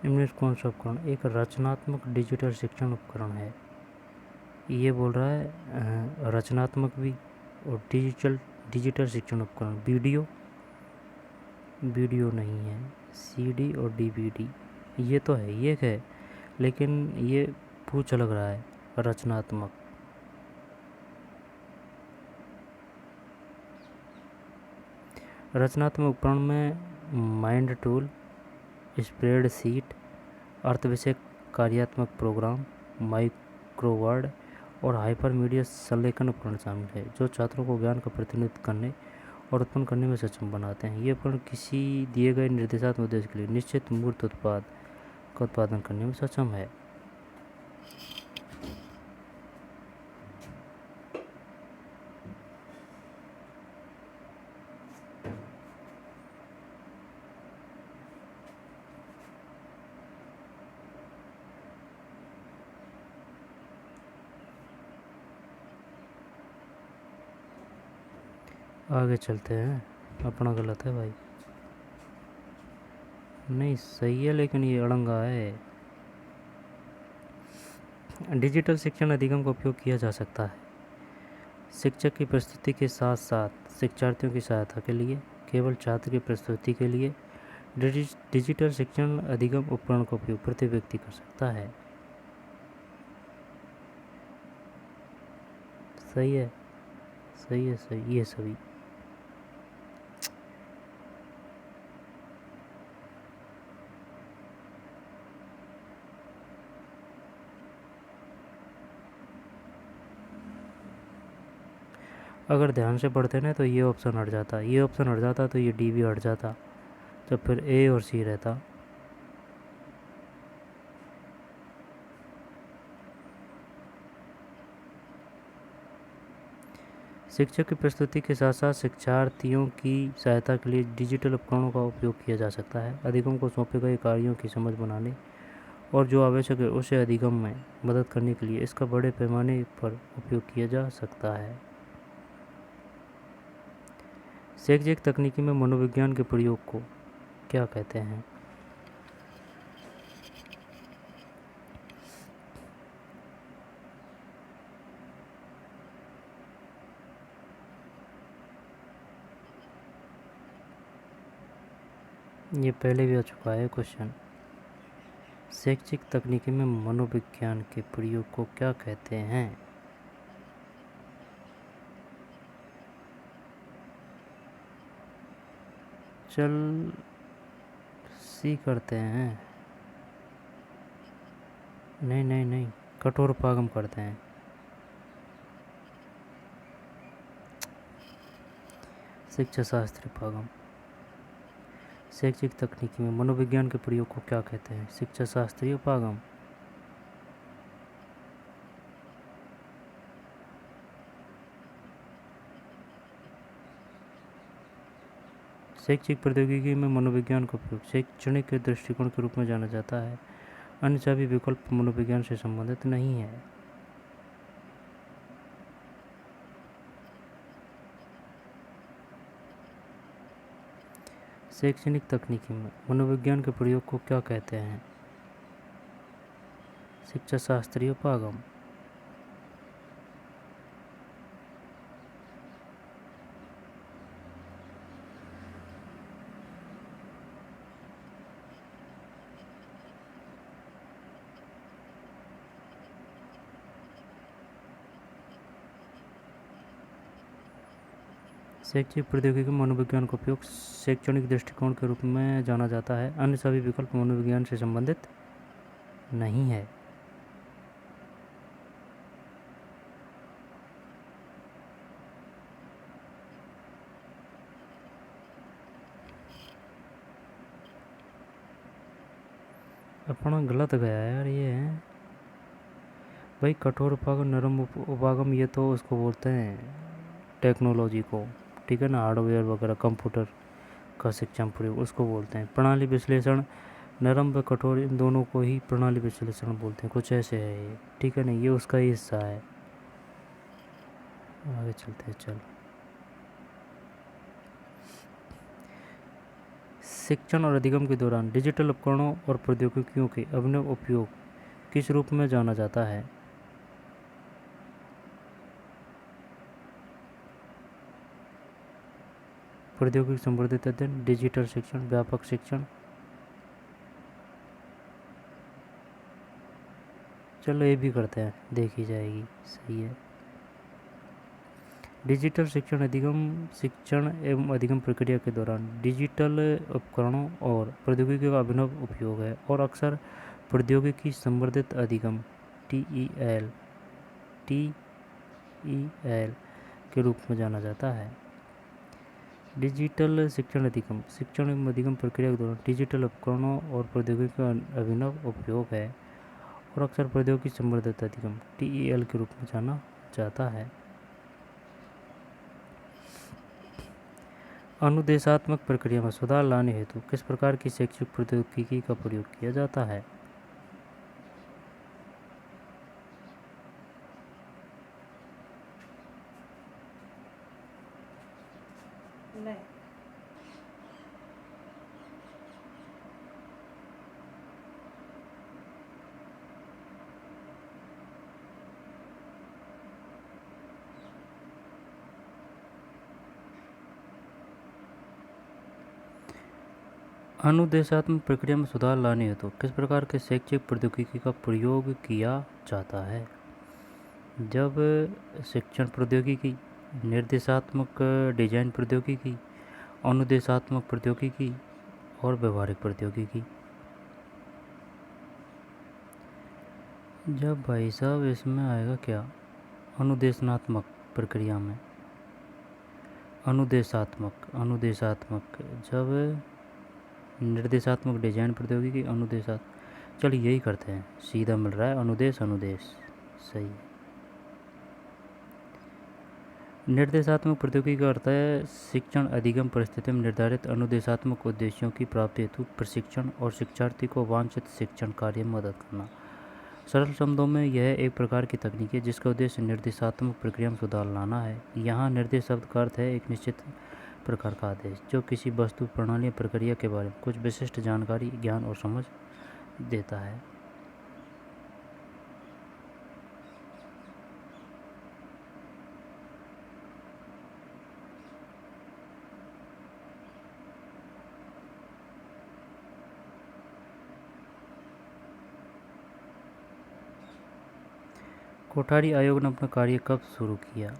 निम्न कौन सा उपकरण एक रचनात्मक डिजिटल शिक्षण उपकरण है? ये बोल रहा है रचनात्मक भी और डिजिटल शिक्षण उपकरण। वीडियो नहीं है। CD और DVD ये तो है, ये है, लेकिन ये पूछ लग रहा है रचनात्मक। रचनात्मक उपकरण में माइंड टूल, स्प्रेडशीट, अर्थ विषयक कार्यात्मक प्रोग्राम, माइक्रोवर्ड और हाइपरमीडिया संलेखन उपकरण शामिल है जो छात्रों को ज्ञान का प्रतिनिधित्व करने और उत्पन्न करने में सक्षम बनाते हैं। ये उपकरण किसी दिए गए निर्देशात्मक उद्देश्य के लिए निश्चित मूर्त उत्पाद का उत्पादन करने में सक्षम है। आगे चलते हैं। अपना गलत है भाई, नहीं सही है लेकिन ये अड़ंगा है। डिजिटल शिक्षण अधिगम का उपयोग किया जा सकता है शिक्षक की प्रस्तुति के साथ साथ शिक्षार्थियों की सहायता के लिए, केवल छात्र की प्रस्तुति के लिए डिजिटल शिक्षण अधिगम उपकरण का उपयोग प्रति व्यक्ति कर सकता है। सही है, सही है, सही है सभी। अगर ध्यान से पढ़ते ना तो ये ऑप्शन हट जाता, ये ऑप्शन हट जाता तो ये डी भी हट जाता, तो फिर ए और सी रहता। शिक्षक की प्रस्तुति के साथ साथ शिक्षार्थियों की सहायता के लिए डिजिटल उपकरणों का उपयोग किया जा सकता है। अधिगम को सौंपे गए कार्यों की समझ बनाने और जो आवश्यक है उसे अधिगम में मदद करने के लिए इसका बड़े पैमाने पर उपयोग किया जा सकता है। शैक्षिक तकनीकी में मनोविज्ञान के प्रयोग को क्या कहते हैं? ये पहले भी आ चुका है क्वेश्चन। शैक्षिक तकनीकी में मनोविज्ञान के प्रयोग को क्या कहते हैं? चल सी करते हैं। नहीं नहीं नहीं, कठोर उपागम करते हैं। शिक्षा शास्त्री उपागम। शैक्षिक तकनीकी में मनोविज्ञान के प्रयोग को क्या कहते हैं? शिक्षा शास्त्रीय उपागम। शैक्षिक प्रौद्योगिकी में मनोविज्ञान का उपयोग शैक्षणिक दृष्टिकोण के रूप में जाना जाता है, अन्य सभी विकल्प मनोविज्ञान से संबंधित नहीं है। शैक्षणिक तकनीकी में मनोविज्ञान के प्रयोग को क्या कहते हैं? शिक्षा शास्त्रीय उपागम। शैक्षिक प्रौद्योगिकी मनोविज्ञान का उपयोग शैक्षणिक दृष्टिकोण के रूप में जाना जाता है, अन्य सभी विकल्प मनोविज्ञान से संबंधित नहीं है। अपना गलत गया यार ये है भाई। कठोर उपागम, नरम उपागम, ये तो उसको बोलते हैं टेक्नोलॉजी को, ठीक है ना, हार्डवेयर वगैरह कंप्यूटर का शिक्षण प्रयोग उसको बोलते हैं। प्रणाली विश्लेषण, नरम व कठोर इन दोनों को ही प्रणाली विश्लेषण बोलते हैं, कुछ ऐसे है ये, ठीक है ना, ये उसका ही हिस्सा है। आगे चलते हैं चलो। शिक्षण और अधिगम के दौरान डिजिटल उपकरणों और प्रौद्योगिकियों के अभिनव उपयोग किस रूप में जाना जाता है? प्रौद्योगिकी संवर्धित अध्ययन, डिजिटल शिक्षण, व्यापक शिक्षण। चलो ये भी करते हैं, देखी जाएगी। सही है। डिजिटल शिक्षण अधिगम शिक्षण एवं अधिगम प्रक्रिया के दौरान डिजिटल उपकरणों और प्रौद्योगिकी का अभिनव उपयोग है और अक्सर प्रौद्योगिकी संवर्धित अधिगम TEL के रूप में जाना जाता है। डिजिटल शिक्षण अधिगम प्रक्रिया के दौरान डिजिटल उपकरणों और प्रौद्योगिकी का अभिनव उपयोग है और अक्सर प्रौद्योगिकी समृद्धता अधिगम TEL के रूप में जाना जाता है। अनुदेशात्मक प्रक्रिया में सुधार लाने हेतु किस प्रकार की शैक्षिक प्रौद्योगिकी का प्रयोग किया जाता है? अनुदेशात्मक प्रक्रिया में सुधार लाने हेतु किस प्रकार के शैक्षिक प्रौद्योगिकी का प्रयोग किया जाता है? जब शिक्षण प्रौद्योगिकी, निर्देशात्मक डिजाइन प्रौद्योगिकी, अनुदेशात्मक प्रौद्योगिकी और व्यवहारिक प्रौद्योगिकी। जब भाई साहब इसमें आएगा क्या? अनुदेशनात्मक प्रक्रिया में अनुदेशात्मक जब निर्देशात्मक डिजाइन प्रौद्योगिकी चलिए यही करते हैं, सीधा मिल रहा है अनुदेश सही है। निर्देशात्मक प्रौद्योगिकी का अर्थ है शिक्षण अधिगम परिस्थिति में निर्धारित अनुदेशात्मक उद्देश्यों की प्राप्ति हेतु प्रशिक्षण और शिक्षार्थी को वांछित शिक्षण कार्य में मदद करना। सरल शब्दों में यह एक प्रकार की तकनीक है जिसका उद्देश्य निर्देशात्मक प्रक्रिया में सुधार लाना है। यहाँ निर्देश शब्द का अर्थ है एक निश्चित प्रकार का आदेश जो किसी वस्तु, प्रणाली या प्रक्रिया के बारे में कुछ विशिष्ट जानकारी, ज्ञान और समझ देता है। कोठारी आयोग ने अपना कार्य कब शुरू किया?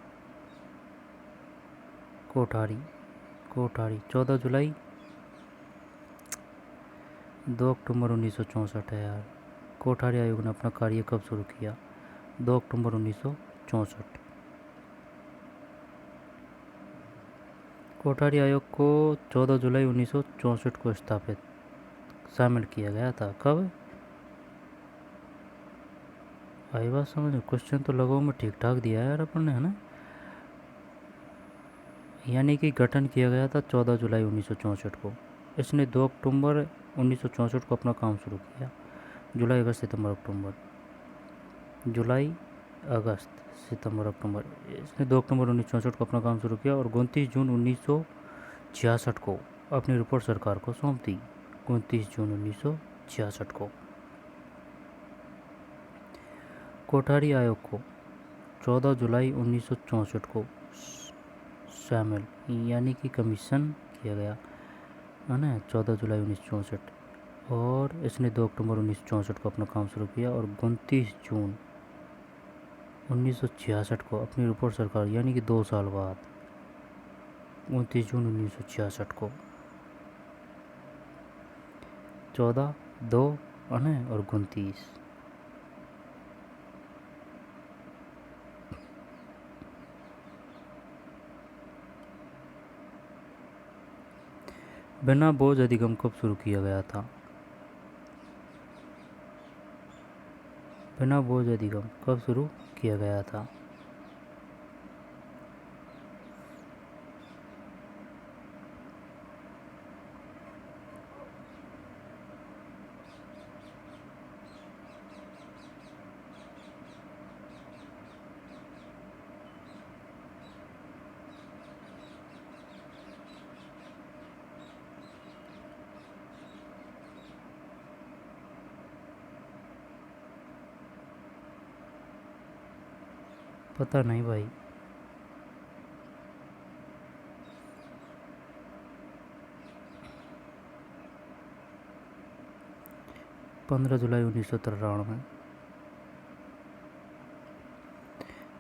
कोठारी 14 जुलाई 2 अक्टूबर 1964 है यार। कोठारी आयोग ने अपना कार्य कब शुरू किया? 2 अक्टूबर 1964। कोठारी आयोग को 14 जुलाई 1964 को स्थापित शामिल किया गया था। कब? आई बात समझ में? क्वेश्चन तो लगभग में ठीक ठाक दिया है यार अपन ने, है ना। यानी कि गठन किया गया था 14 जुलाई 1964 को। इसने 2 अक्टूबर 1964 को अपना काम शुरू किया। जुलाई अगस्त सितंबर अक्टूबर इसने 2 अक्टूबर 1964 को अपना काम शुरू किया और 29 जून 1966 को अपनी रिपोर्ट सरकार को सौंप दी। 29 जून 1966 को। कोठारी आयोग को 14 जुलाई 1964 को शामिल यानी कि कमीशन किया गया, है ना, 14 जुलाई 1964। और इसने 2 अक्टूबर 1964 को अपना काम शुरू किया और 29 जून 1966 को अपनी रिपोर्ट सरकार यानी कि 2 साल बाद 29 जून 1966 को 14, 2 और 29। बिना बोझ अधिगम कब शुरू किया गया था? बिना बोझ अधिगम कब शुरू किया गया था? पता नहीं भाई। 15 जुलाई 1993 में।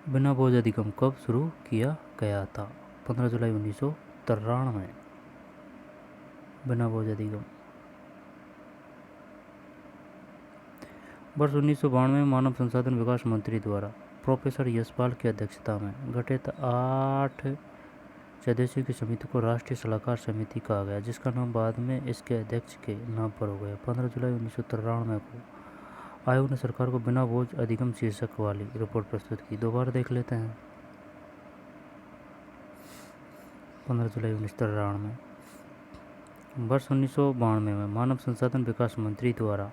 बिना बोझ अधिगम कब शुरू किया गया था? 15 जुलाई 1993 में। बिना बोझ अधिगम वर्ष 1992 में मानव संसाधन विकास मंत्री द्वारा प्रोफेसर यशपाल की अध्यक्षता में गठित 8 सदस्यों की समिति को राष्ट्रीय सलाहकार समिति कहा गया, जिसका नाम बाद में इसके अध्यक्ष के नाम पर हो गया। 15 जुलाई 1993 को आयोग ने सरकार को बिना बोझ अधिगम शीर्षक वाली रिपोर्ट प्रस्तुत की। दोबारा देख लेते हैं। 15 जुलाई 1993 में वर्ष 1992 में मानव संसाधन विकास मंत्री द्वारा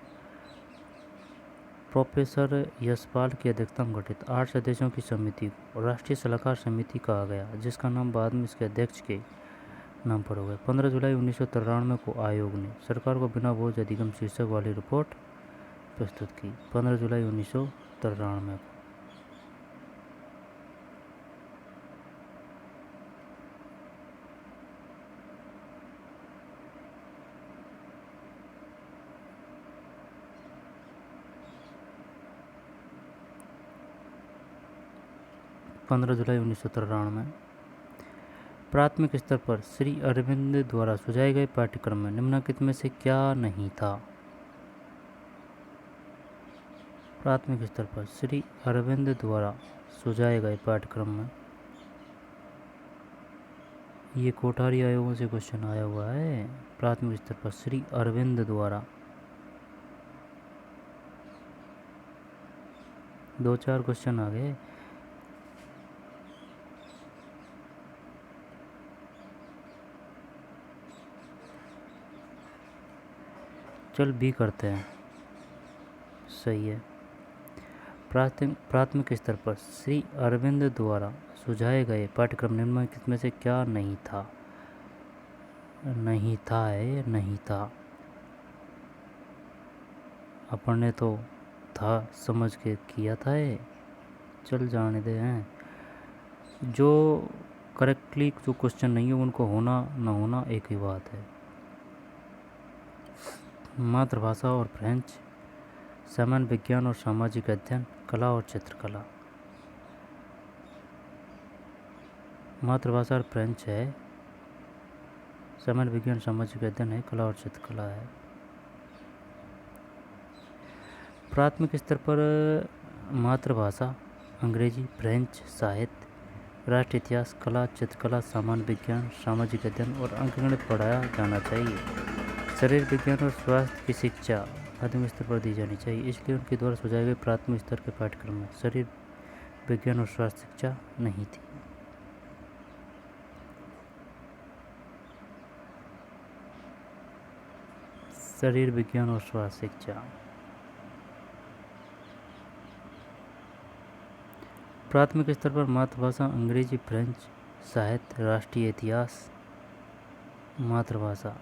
प्रोफेसर यशपाल की अध्यक्षता में गठित 8 सदस्यों की समिति को राष्ट्रीय सलाहकार समिति कहा गया, जिसका नाम बाद में इसके अध्यक्ष के नाम पर हो गया। 15 जुलाई 1993 को आयोग ने सरकार को बिना बोझ अधिगम शीर्षक वाली रिपोर्ट प्रस्तुत की। 15 जुलाई 1993 में 15 जुलाई 1993 में प्राथमिक स्तर पर श्री अरविंद द्वारा सुझाए गए पाठ्यक्रम में निम्नलिखित में से क्या नहीं था? प्राथमिक स्तर पर श्री अरविंद द्वारा सुझाए गए पाठ्यक्रम में, ये कोठारी आयोगों से क्वेश्चन आया हुआ है। प्राथमिक स्तर पर श्री अरविंद द्वारा 2-4 क्वेश्चन आ गए। चल भी करते हैं, सही है। प्राथमिक स्तर पर श्री अरविंद द्वारा सुझाए गए पाठ्यक्रम निम्नलिखित में से क्या नहीं था? नहीं था है, नहीं था। अपन ने तो था समझ के किया था ये, चल जाने दे हैं। जो करेक्टली जो क्वेश्चन नहीं है उनको होना ना होना एक ही बात है। मातृभाषा और फ्रेंच, सामान्य विज्ञान और सामाजिक अध्ययन, कला और चित्रकला। मातृभाषा और फ्रेंच है, सामान्य विज्ञान सामाजिक अध्ययन है, कला और चित्रकला है। प्राथमिक स्तर पर मातृभाषा, अंग्रेजी, फ्रेंच, साहित्य, राष्ट्रीय इतिहास, कला, चित्रकला, सामान्य विज्ञान, सामाजिक अध्ययन और अंकगणित पढ़ाया जाना चाहिए। शरीर विज्ञान और स्वास्थ्य की शिक्षा माध्यमिक स्तर पर दी जानी चाहिए, इसलिए उनके द्वारा सुझाए गए प्राथमिक स्तर के पाठ्यक्रम में शरीर विज्ञान और स्वास्थ्य शिक्षा नहीं थी। शरीर विज्ञान और स्वास्थ्य शिक्षा। प्राथमिक स्तर पर मातृभाषा, अंग्रेजी, फ्रेंच, साहित्य, राष्ट्रीय इतिहास। मातृभाषा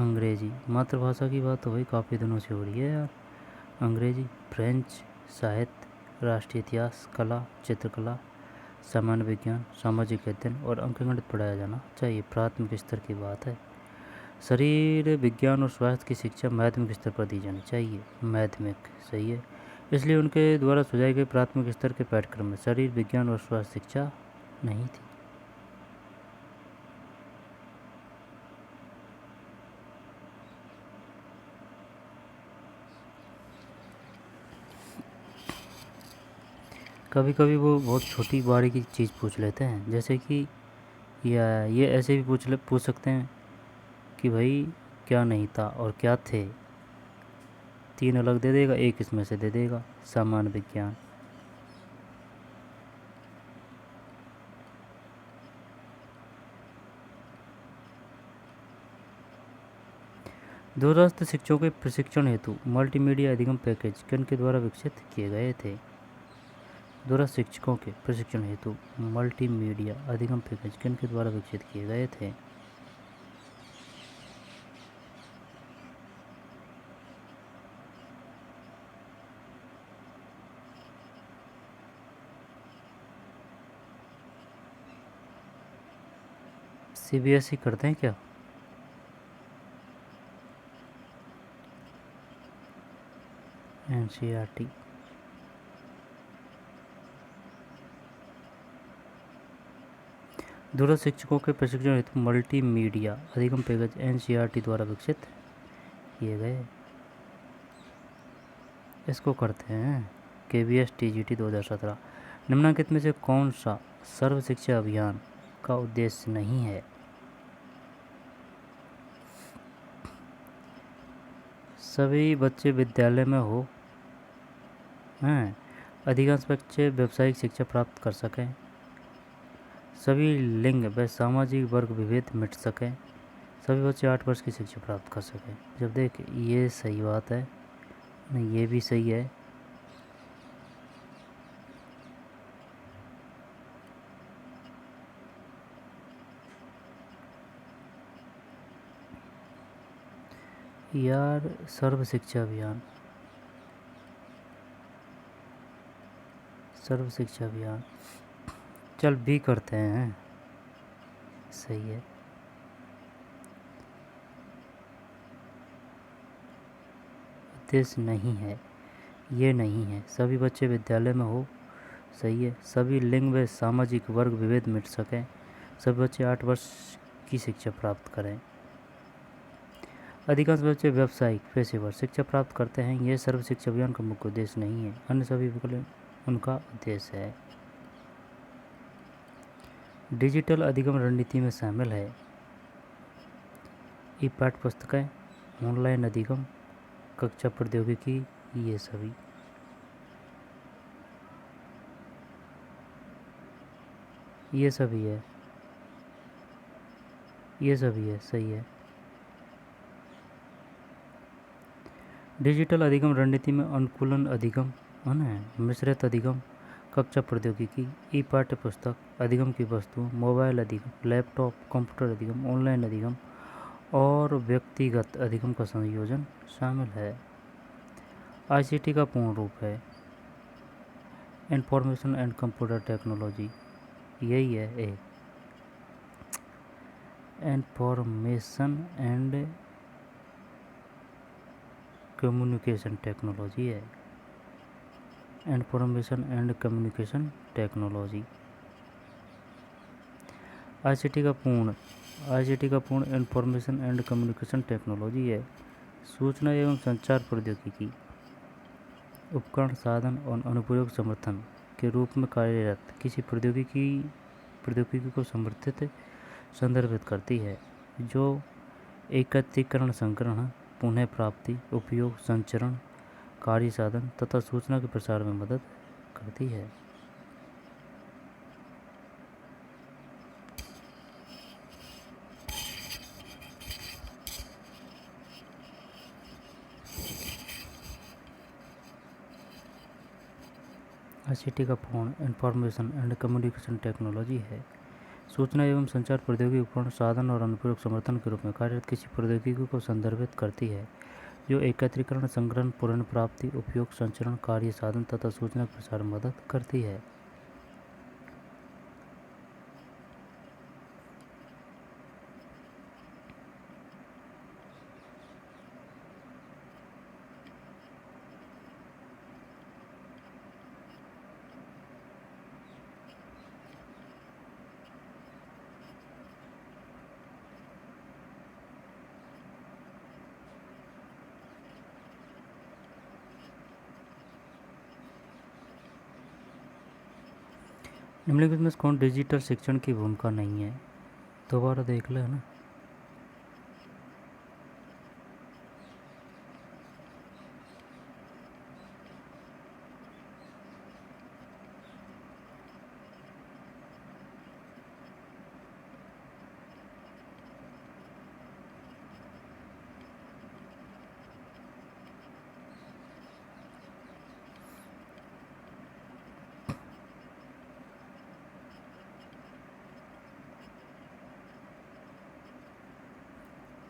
अंग्रेजी, मातृभाषा की बात तो भाई काफ़ी दिनों से हो रही है यार। अंग्रेजी, फ्रेंच, साहित्य, राष्ट्रीय इतिहास, कला, चित्रकला, सामान्य विज्ञान, सामाजिक अध्ययन और अंकगणित पढ़ाया जाना चाहिए, प्राथमिक स्तर की बात है। शरीर विज्ञान और स्वास्थ्य की शिक्षा माध्यमिक स्तर पर दी जानी चाहिए, माध्यमिक, सही है। इसलिए उनके द्वारा सुझाए गए प्राथमिक स्तर के पाठ्यक्रम में शरीर विज्ञान और स्वास्थ्य शिक्षा नहीं थी। कभी कभी वो बहुत छोटी बारीकी चीज़ पूछ लेते हैं, जैसे कि या ये ऐसे भी पूछ सकते हैं कि भाई क्या नहीं था और क्या थे। 3 अलग दे देगा, एक इसमें से दे देगा। सामान्य विज्ञान, दूरस्थ शिक्षकों के प्रशिक्षण हेतु मल्टीमीडिया अधिगम पैकेज किन के द्वारा विकसित किए गए थे? दूरस्थ शिक्षकों के प्रशिक्षण हेतु मल्टीमीडिया अधिगम पैकेज किन के द्वारा विकसित किए गए थे? CBSE करते हैं क्या? NCERT। दूरस्थ शिक्षकों के प्रशिक्षण हेतु मल्टीमीडिया अधिगम पैकेज NCERT द्वारा विकसित किए गए। इसको करते हैं KVS TGT 2017। निम्नलिखित में से कौन सा सर्व शिक्षा अभियान का उद्देश्य नहीं है। सभी बच्चे विद्यालय में हो हैं, अधिकांश बच्चे व्यावसायिक शिक्षा प्राप्त कर सकें, सभी लिंग व सामाजिक वर्ग विभेद मिट सकें, सभी बच्चे 8 वर्ष की शिक्षा प्राप्त कर सकें। जब देख ये सही बात है, नहीं ये भी सही है। यार सर्व शिक्षा अभियान, सर्व शिक्षा अभियान, चल भी करते हैं, सही है। उद्देश्य नहीं है, ये नहीं है। सभी बच्चे विद्यालय में हो, सही है। सभी लिंग व सामाजिक वर्ग विभेद मिट सकें, सभी बच्चे 8 वर्ष की शिक्षा प्राप्त करें, अधिकांश बच्चे व्यावसायिक पेशेवर शिक्षा प्राप्त करते हैं। यह सर्व शिक्षा अभियान का मुख्य उद्देश्य नहीं है, अन्य सभी विकल्प उनका उद्देश्य है। डिजिटल अधिगम रणनीति में शामिल है ई पाठ्य पुस्तकें, ऑनलाइन अधिगम, कक्षा प्रौद्योगिकी, ये सभी। ये सभी है, ये सभी है, सही है। डिजिटल अधिगम रणनीति में अनुकूलन अधिगम है ना, मिश्रित अधिगम, कक्षा प्रौद्योगिकी, ई पाठ्य पुस्तक, अधिगम की वस्तु, मोबाइल अधिगम, लैपटॉप, कंप्यूटर अधिगम, ऑनलाइन अधिगम और व्यक्तिगत अधिगम का संयोजन शामिल है। आईसीटी का पूर्ण रूप है इंफॉर्मेशन एंड कंप्यूटर टेक्नोलॉजी, यही है ए, इंफॉर्मेशन एंड कम्युनिकेशन टेक्नोलॉजी है, information and communication technology. ICT का पूर्ण इंफॉर्मेशन एंड कम्युनिकेशन टेक्नोलॉजी है सूचना एवं संचार प्रौद्योगिकी, उपकरण, साधन और अनुप्रयोग समर्थन के रूप में कार्यरत किसी प्रौद्योगिकी को संदर्भित करती है जो एकत्रीकरण, संग्रहण, पुनः प्राप्ति, उपयोग, संचरण, कार्य साधन तथा सूचना के प्रसार में मदद करती है। आईसीटी का पूर्ण इंफॉर्मेशन एंड कम्युनिकेशन टेक्नोलॉजी है सूचना एवं संचार प्रौद्योगिकी, उपकरण, साधन और अनुप्रयोग समर्थन के रूप में कार्यरत किसी प्रौद्योगिकी को संदर्भित करती है जो एकत्रीकरण, संग्रहण, पुनर्प्राप्ति, उपयोग, संचरण, कार्य साधन तथा सूचना के प्रसार में मदद करती है। निम्नलिखित में कौन डिजिटल शिक्षण की भूमिका नहीं है? दोबारा देख ले ना।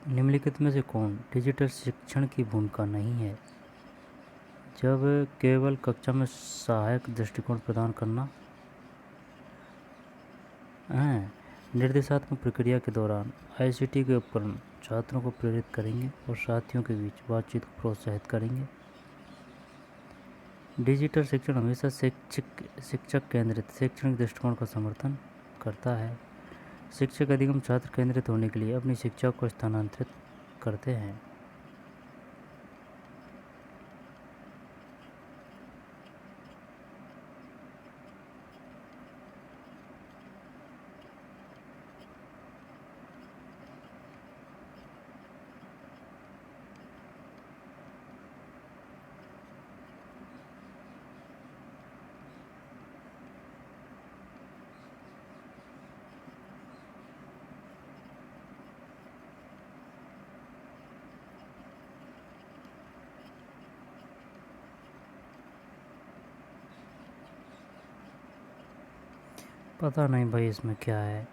निम्नलिखित में से कौन डिजिटल शिक्षण की भूमिका नहीं है? जब केवल कक्षा में सहायक दृष्टिकोण प्रदान करना है। निर्देशात्मक प्रक्रिया के दौरान आईसीटी के उपकरण छात्रों को प्रेरित करेंगे और साथियों के बीच बातचीत को प्रोत्साहित करेंगे। डिजिटल शिक्षण हमेशा शिक्षक केंद्रित शैक्षणिक दृष्टिकोण का समर्थन करता है। शिक्षक अधिगम छात्र केंद्रित होने के लिए अपनी शिक्षा को स्थानांतरित करते हैं। पता नहीं भाई इसमें क्या है।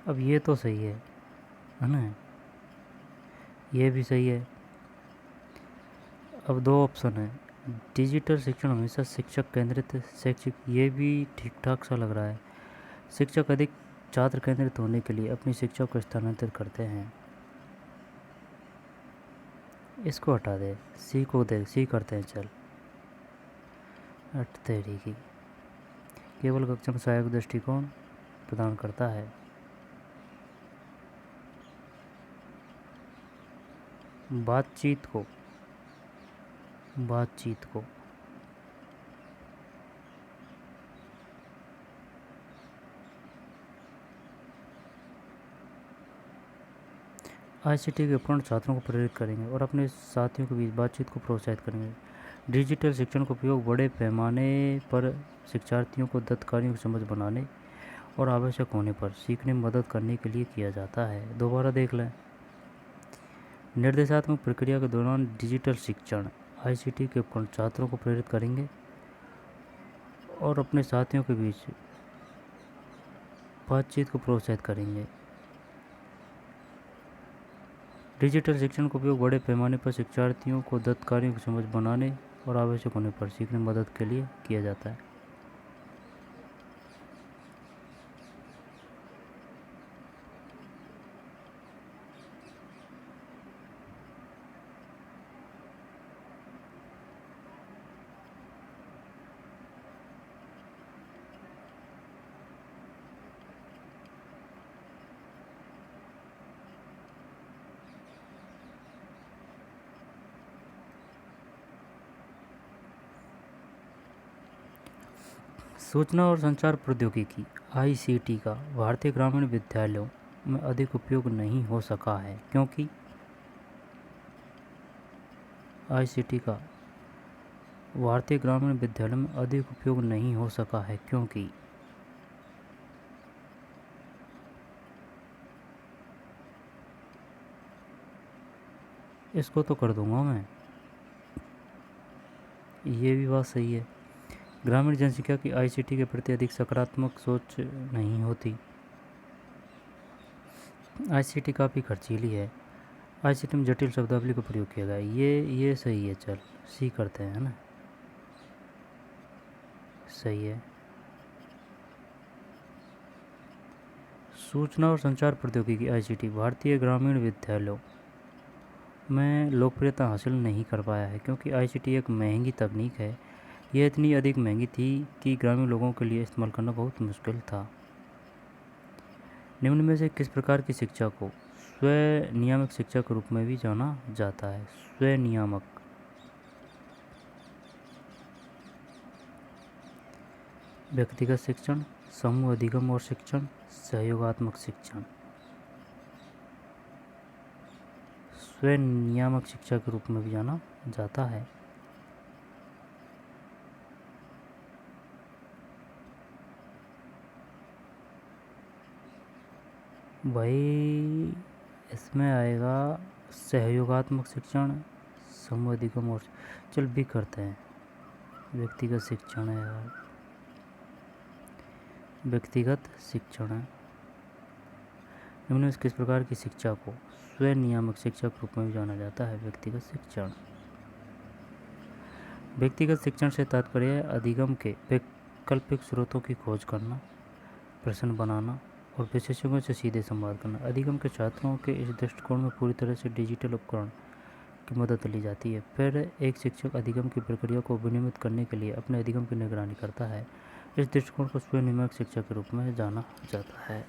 अब ये तो सही है ना? ये भी सही है। अब दो ऑप्शन है। डिजिटल शिक्षण हमेशा शिक्षक केंद्रित शैक्षिक, ये भी ठीक ठाक सा लग रहा है। शिक्षक अधिक छात्र केंद्रित होने के लिए अपनी शिक्षा को स्थानांतरित करते हैं। इसको हटा दे, सी को दे, सी करते हैं चल। हट तेरी की। केवल कक्षा में सहायक दृष्टिकोण प्रदान करता है। बातचीत को आईसीटी के उपकरण छात्रों को प्रेरित करेंगे और अपने साथियों के बीच बातचीत को प्रोत्साहित करेंगे। डिजिटल शिक्षण का उपयोग बड़े पैमाने पर शिक्षार्थियों को दत्त कार्यों की समझ बनाने और आवश्यक होने पर सीखने में मदद करने के लिए किया जाता है। दोबारा देख लें। निर्देशात्मक प्रक्रिया के दौरान डिजिटल शिक्षण आईसीटी के उपकरण छात्रों को प्रेरित करेंगे और अपने साथियों के बीच बातचीत को प्रोत्साहित करेंगे। डिजिटल शिक्षण का उपयोग बड़े पैमाने पर शिक्षार्थियों को दत्त कार्यों की समझ बनाने और आवश्यक होने पर सीखने में मदद के लिए किया जाता है। सूचना और संचार प्रौद्योगिकी आईसीटी का भारतीय ग्रामीण विद्यालयों में अधिक उपयोग नहीं हो सका है क्योंकि आईसीटी का भारतीय ग्रामीण विद्यालयों में अधिक उपयोग नहीं हो सका है क्योंकि इसको तो कर दूंगा मैं। ये भी बात सही है। ग्रामीण जनसंख्या की आईसीटी के प्रति अधिक सकारात्मक सोच नहीं होती। आईसीटी काफ़ी खर्चीली है। आईसीटी में जटिल शब्दावली का प्रयोग किया गया है। ये सही है, चल सी करते हैं, है ना? सही है। सूचना और संचार प्रौद्योगिकी आईसीटी भारतीय ग्रामीण विद्यालयों में लोकप्रियता हासिल नहीं कर पाया है क्योंकि आईसीटी एक महंगी तकनीक है। यह इतनी अधिक महंगी थी कि ग्रामीण लोगों के लिए इस्तेमाल करना बहुत मुश्किल था। निम्न में से किस प्रकार की शिक्षा को स्वनियामक शिक्षा के रूप में भी जाना जाता है? स्वनियामक व्यक्तिगत शिक्षण, समूह अधिगम और शिक्षण, सहयोगात्मक शिक्षण। स्वनियामक शिक्षा के रूप में भी जाना जाता है। भाई इसमें आएगा सहयोगात्मक शिक्षण, समूह अधिगम और चल भी करते हैं। व्यक्तिगत शिक्षण है यार, व्यक्तिगत शिक्षण है। निम्न में किस प्रकार की शिक्षा को स्वनियामक शिक्षा के रूप में भी जाना जाता है? व्यक्तिगत शिक्षण। व्यक्तिगत शिक्षण से तात्पर्य है अधिगम के वैकल्पिक स्रोतों की खोज करना, प्रश्न बनाना और विशेषज्ञों से सीधे संवाद करना। अधिगम के छात्रों के इस दृष्टिकोण में पूरी तरह से डिजिटल उपकरण की मदद ली जाती है। फिर एक शिक्षक अधिगम की प्रक्रिया को विनियमित करने के लिए अपने अधिगम की निगरानी करता है। इस दृष्टिकोण को स्वनियामक शिक्षा के रूप में जाना जाता है।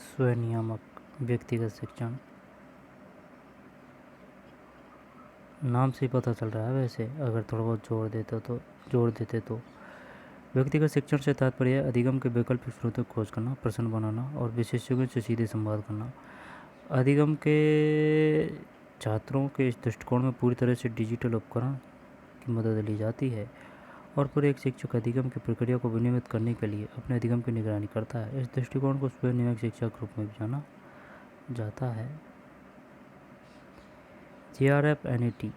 स्वनियामक व्यक्तिगत शिक्षण नाम से ही पता चल रहा है। वैसे अगर थोड़ा बहुत जोड़ देते तो व्यक्तिगत शिक्षण से तात्पर्य अधिगम के वैकल्पिक स्रोतों की खोज करना, प्रश्न बनाना और विशेषज्ञों से सीधे संवाद करना। अधिगम के छात्रों के इस दृष्टिकोण में पूरी तरह से डिजिटल उपकरण की मदद ली जाती है। और फिर एक शिक्षक अधिगम की प्रक्रिया को विनियमित करने के लिए अपने अधिगम की निगरानी करता है। इस दृष्टिकोण को स्वयं नियामक शिक्षा के रूप में भी जाना जाता है। JRF NET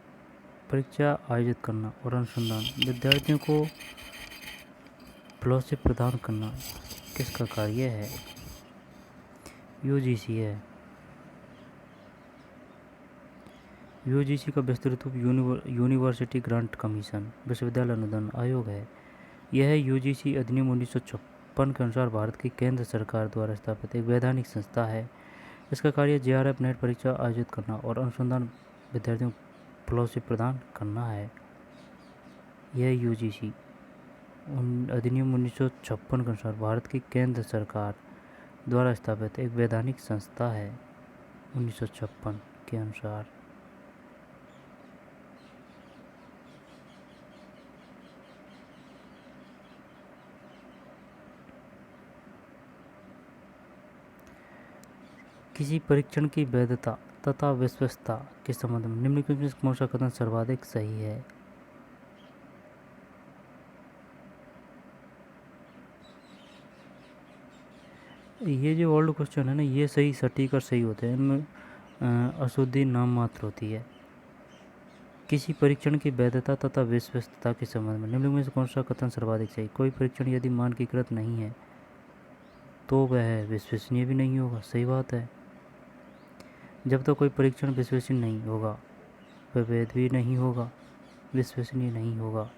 परीक्षा आयोजित करना और अनुसंधान, विद्यार्थियों को फेलोशिप प्रदान करना किसका कार्य है? UGC है। UGC का विस्तृत रूप यूनिवर्सिटी ग्रांट कमीशन, विश्वविद्यालय अनुदान आयोग है। यह UGC अधिनियम 1956 के अनुसार भारत की केंद्र सरकार द्वारा स्थापित एक वैधानिक संस्था है। इसका कार्य JRF नेट परीक्षा आयोजित करना और अनुसंधान विद्यार्थियों को फेलोशिप प्रदान करना है। यह UGC अधिनियम 1956 के अनुसार भारत की केंद्र सरकार द्वारा स्थापित एक वैधानिक संस्था है। 1956 के अनुसार। किसी परीक्षण की वैधता तथा विश्वसनीयता के संबंध में निम्नलिखित में कौन सा कथन सर्वाधिक सही है? ये जो ओल्ड क्वेश्चन है ना, ये सही सटीक और सही होते हैं। इनमें अशुद्धि नाम मात्र होती है। किसी परीक्षण की वैधता तथा विश्वसनीयता के संबंध में निम्नलिखित में से कौन सा कथन सर्वाधिक सही? कोई परीक्षण यदि मानकीकृत नहीं है तो वह विश्वसनीय भी नहीं होगा। सही बात है। जब तक कोई परीक्षण विश्वसनीय नहीं होगा वह वैध भी नहीं होगा, विश्वसनीय नहीं होगा।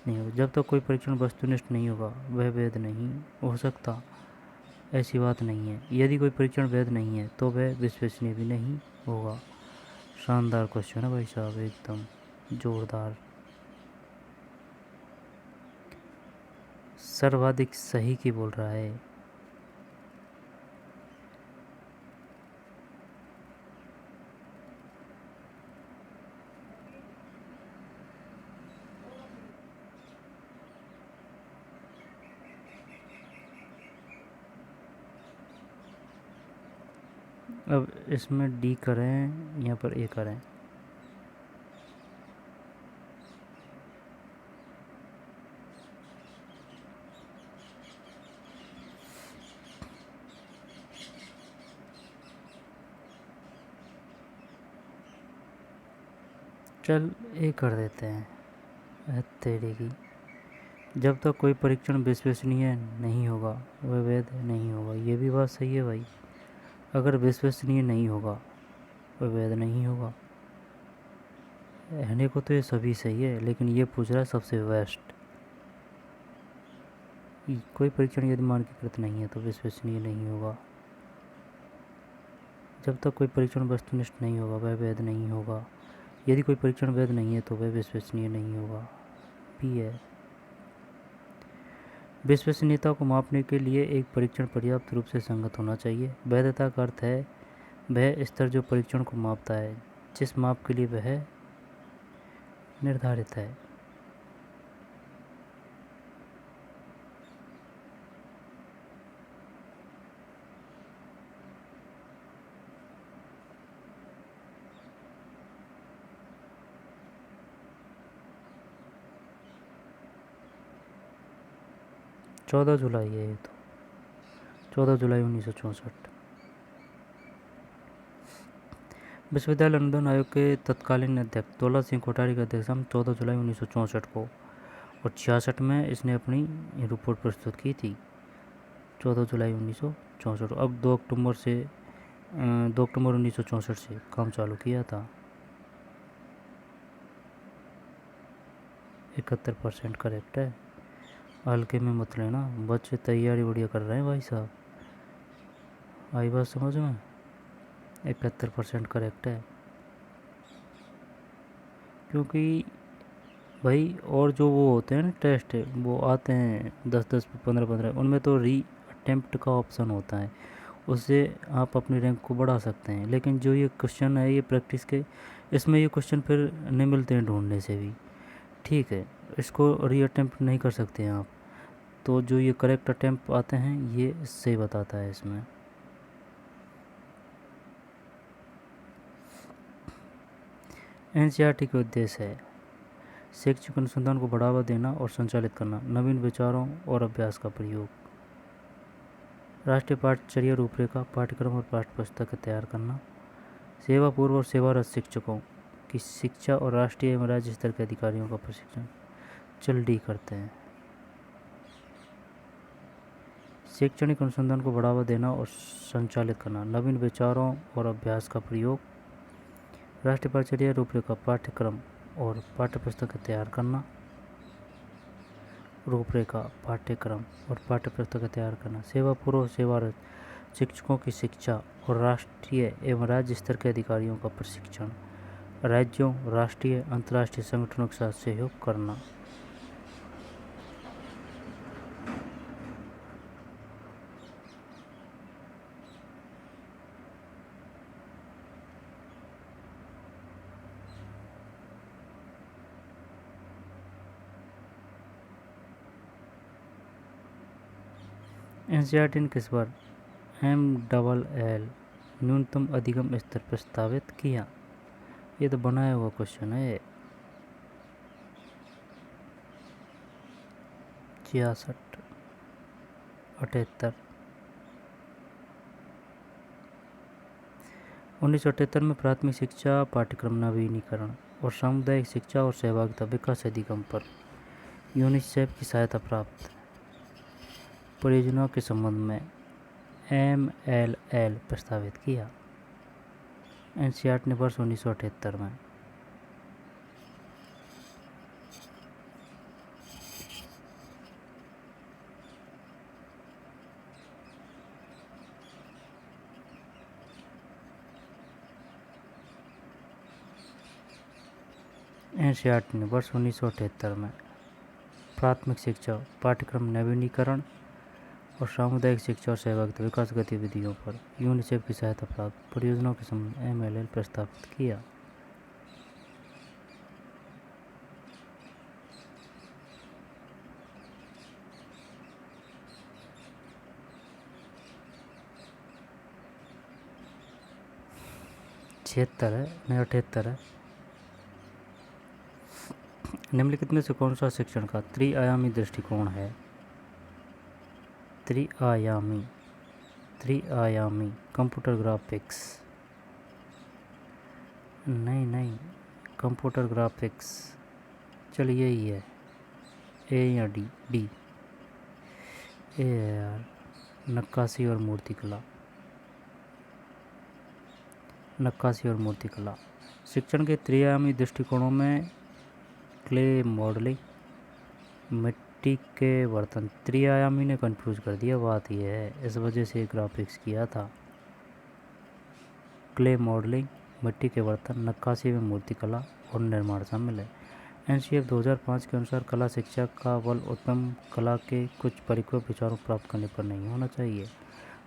जब तक कोई परीक्षण वस्तुनिष्ठ नहीं होगा वह वैध नहीं हो सकता। ऐसी बात नहीं है। यदि कोई परीक्षण वैध नहीं है तो वह विश्वसनीय भी नहीं होगा। शानदार क्वेश्चन है भाई साहब, एकदम जोरदार। सर्वाधिक सही की बोल रहा है। अब इसमें D करें, यहाँ पर A करें। चल A कर देते हैं। तेरे की जब तक कोई परीक्षण विश्वसनीय नहीं होगा वह वैध नहीं होगा। ये भी बात सही है भाई। अगर विश्वसनीय नहीं होगा वह वैध नहीं होगा। कहने को तो ये सभी सही है, लेकिन ये पूछ रहा है सबसे बेस्ट। कोई परीक्षण यदि मानकीकृत नहीं है तो विश्वसनीय नहीं होगा। जब तक कोई परीक्षण वस्तुनिष्ठ नहीं होगा वह वैध नहीं होगा। यदि कोई परीक्षण वैध नहीं है तो वह विश्वसनीय नहीं होगा। भी है। विश्वसनीयता को मापने के लिए एक परीक्षण पर्याप्त रूप से संगत होना चाहिए। वैधता का अर्थ है वह स्तर जो परीक्षण को मापता है, जिस माप के लिए वह निर्धारित है। चौदह जुलाई है ये तो, 14 जुलाई 1964। विश्वविद्यालय अनुदान आयोग के तत्कालीन अध्यक्ष दौलत सिंह कोठारी के अध्यक्ष 14 जुलाई 1964 को, और 66 में इसने अपनी रिपोर्ट प्रस्तुत की थी। 14 जुलाई 1964। अब 2 अक्टूबर 1964 से काम चालू किया था। 71% करेक्ट है। हल्के में मत लेना, बच्चे तैयारी बढ़िया कर रहे हैं भाई साहब। आई बात समझ में? 71% करेक्ट है। क्योंकि भाई और जो वो होते हैं ना टेस्ट, वो आते हैं 10-10 15-15, उनमें तो री अटेम्प्ट का ऑप्शन होता है, उससे आप अपनी रैंक को बढ़ा सकते हैं। लेकिन जो ये क्वेश्चन है ये प्रैक्टिस के, इसमें ये क्वेश्चन फिर नहीं मिलते हैं ढूंढने से भी। ठीक है, इसको री अटेम्प्ट नहीं कर सकते हैं आप। तो जो ये करेक्ट अटेम्प्ट आते हैं ये सही बताता है इसमें। NCERT के उद्देश्य है शैक्षिक अनुसंधान को बढ़ावा देना और संचालित करना, नवीन विचारों और अभ्यास का प्रयोग। राष्ट्रीय पाठ्यचर्या रूपरेखा, पाठ्यक्रम और पाठ्यपुस्तक तैयार करना। सेवा पूर्व और सेवारत शिक्षकों की शिक्षा और राष्ट्रीय एवं राज्य स्तर के अधिकारियों का प्रशिक्षण। चल डी करते हैं। शैक्षणिक अनुसंधान को बढ़ावा देना और संचालित करना, नवीन विचारों और अभ्यास का प्रयोग। राष्ट्रीय पाठ्यचर्या रूपरेखा, पाठ्यक्रम और पाठ्यपुस्तक तैयार करना। रूपरेखा, पाठ्यक्रम और पाठ्यपुस्तक तैयार करना। सेवा पूर्व सेवारत शिक्षकों की शिक्षा और राष्ट्रीय एवं राज्य स्तर के अधिकारियों का प्रशिक्षण। राज्यों, राष्ट्रीय अंतर्राष्ट्रीय संगठनों के साथ सहयोग करना। एनसीईआरटी ने किस बार MLL न्यूनतम अधिगम स्तर प्रस्तावित किया? ये तो बनाया हुआ क्वेश्चन है। 66, 78। 1978 में प्राथमिक शिक्षा पाठ्यक्रम नवीनीकरण और सामुदायिक शिक्षा और सहभागिता विकास अधिगम पर यूनिसेफ की सहायता प्राप्त परियोजनाओं के संबंध में MLL प्रस्तावित किया। एनसीईआरटी ने वर्ष 1978 में। एनसीईआरटी ने वर्ष 1978 में प्राथमिक शिक्षा पाठ्यक्रम नवीनीकरण और सामुदायिक शिक्षा और सहभागिता विकास गतिविधियों पर यूनिसेफ की सहायता प्राप्त परियोजनाओं के संबंध में MLL प्रस्तावित किया। छिहत्तर है, नहीं 78 है। निम्नलिखित में से कौन सा शिक्षण का त्रिआयामी दृष्टिकोण है? त्रिआयामी कंप्यूटर ग्राफिक्स। नहीं, कंप्यूटर ग्राफिक्स। चलिए यही है, ए या डी? डी। ए यार, नक्काशी और मूर्तिकला। नक्काशी और मूर्तिकला। शिक्षण के त्रिआयामी दृष्टिकोणों में क्ले मॉडलिंग, मिट्टी के बर्तन। त्रिआयामी ने कंफ्यूज कर दिया, बात यह है, इस वजह से ग्राफिक्स किया था। क्ले मॉडलिंग, मिट्टी के बर्तन, नक्काशी में मूर्तिकला और निर्माण शामिल है। एनसीईएफ 2005 के अनुसार कला शिक्षा का बल उत्तम कला के कुछ परिपक्व विचारों को प्राप्त करने पर नहीं होना चाहिए,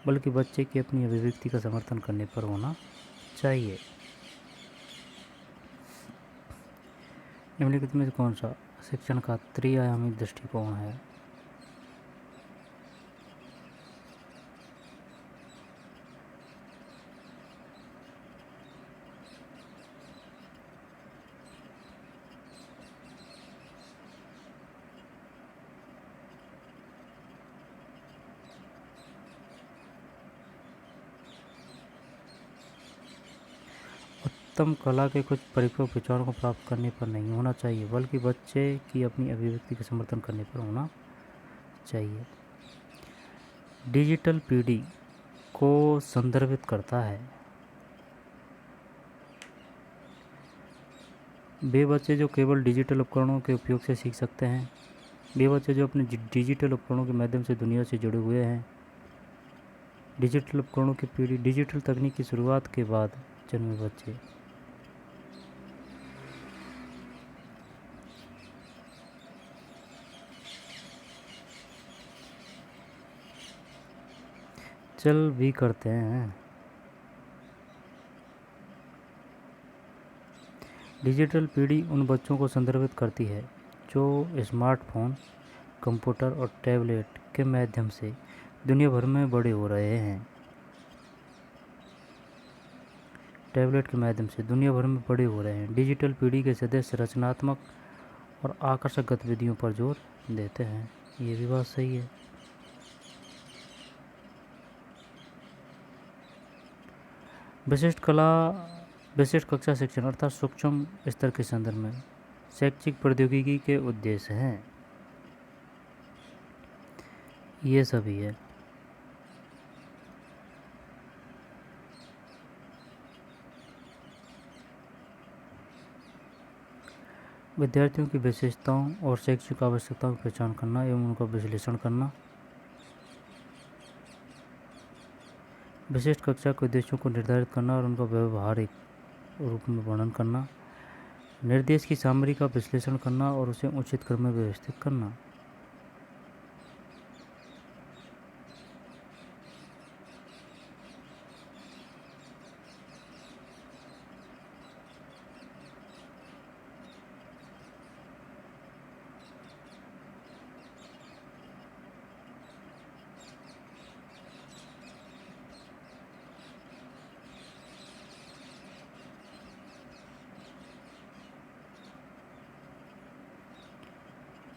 बल्कि बच्चे की अपनी अभिव्यक्ति का समर्थन करने पर होना चाहिए। निम्नलिखित में से कौन सा शिक्षण का त्रिआयामी दृष्टिकोण है? उत्तम कला के कुछ परिपक्व विचारों को प्राप्त करने पर नहीं होना चाहिए, बल्कि बच्चे की अपनी अभिव्यक्ति का समर्थन करने पर होना चाहिए। डिजिटल पीढ़ी को संदर्भित करता है। वे बच्चे जो केवल डिजिटल उपकरणों के उपयोग से सीख सकते हैं। वे बच्चे जो अपने डिजिटल उपकरणों के माध्यम से दुनिया से जुड़े हुए हैं। डिजिटल उपकरणों की पीढ़ी, डिजिटल तकनीक की शुरुआत के बाद जन्मे बच्चे। चल भी करते हैं। डिजिटल पीढ़ी उन बच्चों को संदर्भित करती है जो स्मार्टफोन, कंप्यूटर और टैबलेट के माध्यम से दुनिया भर में बड़े हो रहे हैं। टैबलेट के माध्यम से दुनिया भर में बड़े हो रहे हैं। डिजिटल पीढ़ी के सदस्य रचनात्मक और आकर्षक गतिविधियों पर जोर देते हैं। ये भी बात सही है। विशिष्ट कक्षा शिक्षण अर्थात सूक्ष्म स्तर के संदर्भ में शैक्षिक प्रौद्योगिकी के उद्देश्य हैं। ये सभी है। विद्यार्थियों की विशेषताओं और शैक्षिक आवश्यकताओं की पहचान करना एवं उनका विश्लेषण करना, विशिष्ट कक्षा के उद्देश्यों को निर्धारित करना और उनका व्यवहारिक रूप में वर्णन करना, निर्देश की सामग्री का विश्लेषण करना और उसे उचित क्रम में व्यवस्थित करना।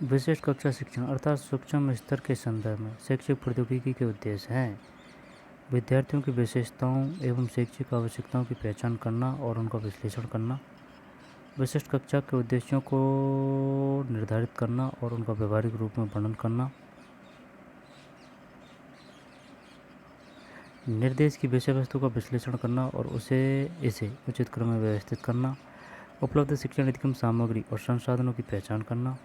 विशिष्ट कक्षा शिक्षण अर्थात सूक्ष्म स्तर के संदर्भ में शैक्षिक प्रौद्योगिकी के उद्देश्य हैं। विद्यार्थियों की विशेषताओं एवं शैक्षिक आवश्यकताओं की पहचान करना और उनका विश्लेषण करना, विशिष्ट कक्षा के उद्देश्यों को निर्धारित करना और उनका व्यवहारिक रूप में वर्णन करना, निर्देश की विषय वस्तु का विश्लेषण करना और इसे उचित क्रम में व्यवस्थित करना, उपलब्ध शिक्षण अधिगम सामग्री और संसाधनों की पहचान करना,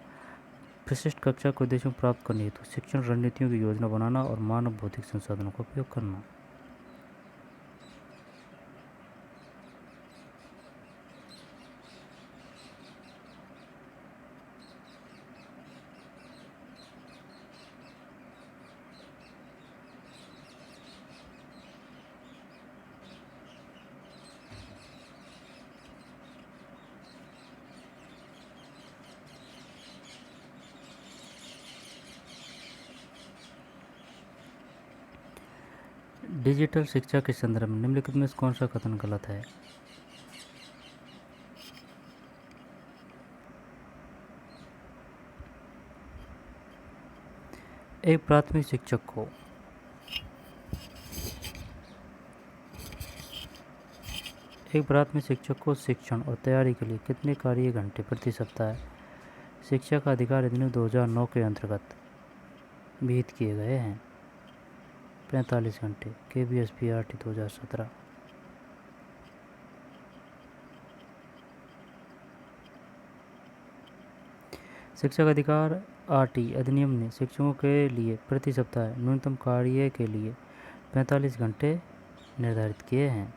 विशिष्ट कक्षा के उद्देश्यों को प्राप्त करने हेतु शिक्षण रणनीतियों की योजना बनाना और मानव भौतिक संसाधनों का उपयोग करना। डिजिटल शिक्षा के संदर्भ में निम्नलिखित में कौन सा कथन गलत है? एक प्राथमिक शिक्षक को शिक्षण और तैयारी के लिए कितने कार्य घंटे प्रति सप्ताह शिक्षा का अधिकार अधिनियम 2009 के अंतर्गत विहित किए गए हैं? 45 घंटे। KBSPRT 2017। शिक्षा का अधिकार RT अधिनियम ने शिक्षकों के लिए प्रति सप्ताह न्यूनतम कार्य के लिए 45 घंटे निर्धारित किए हैं,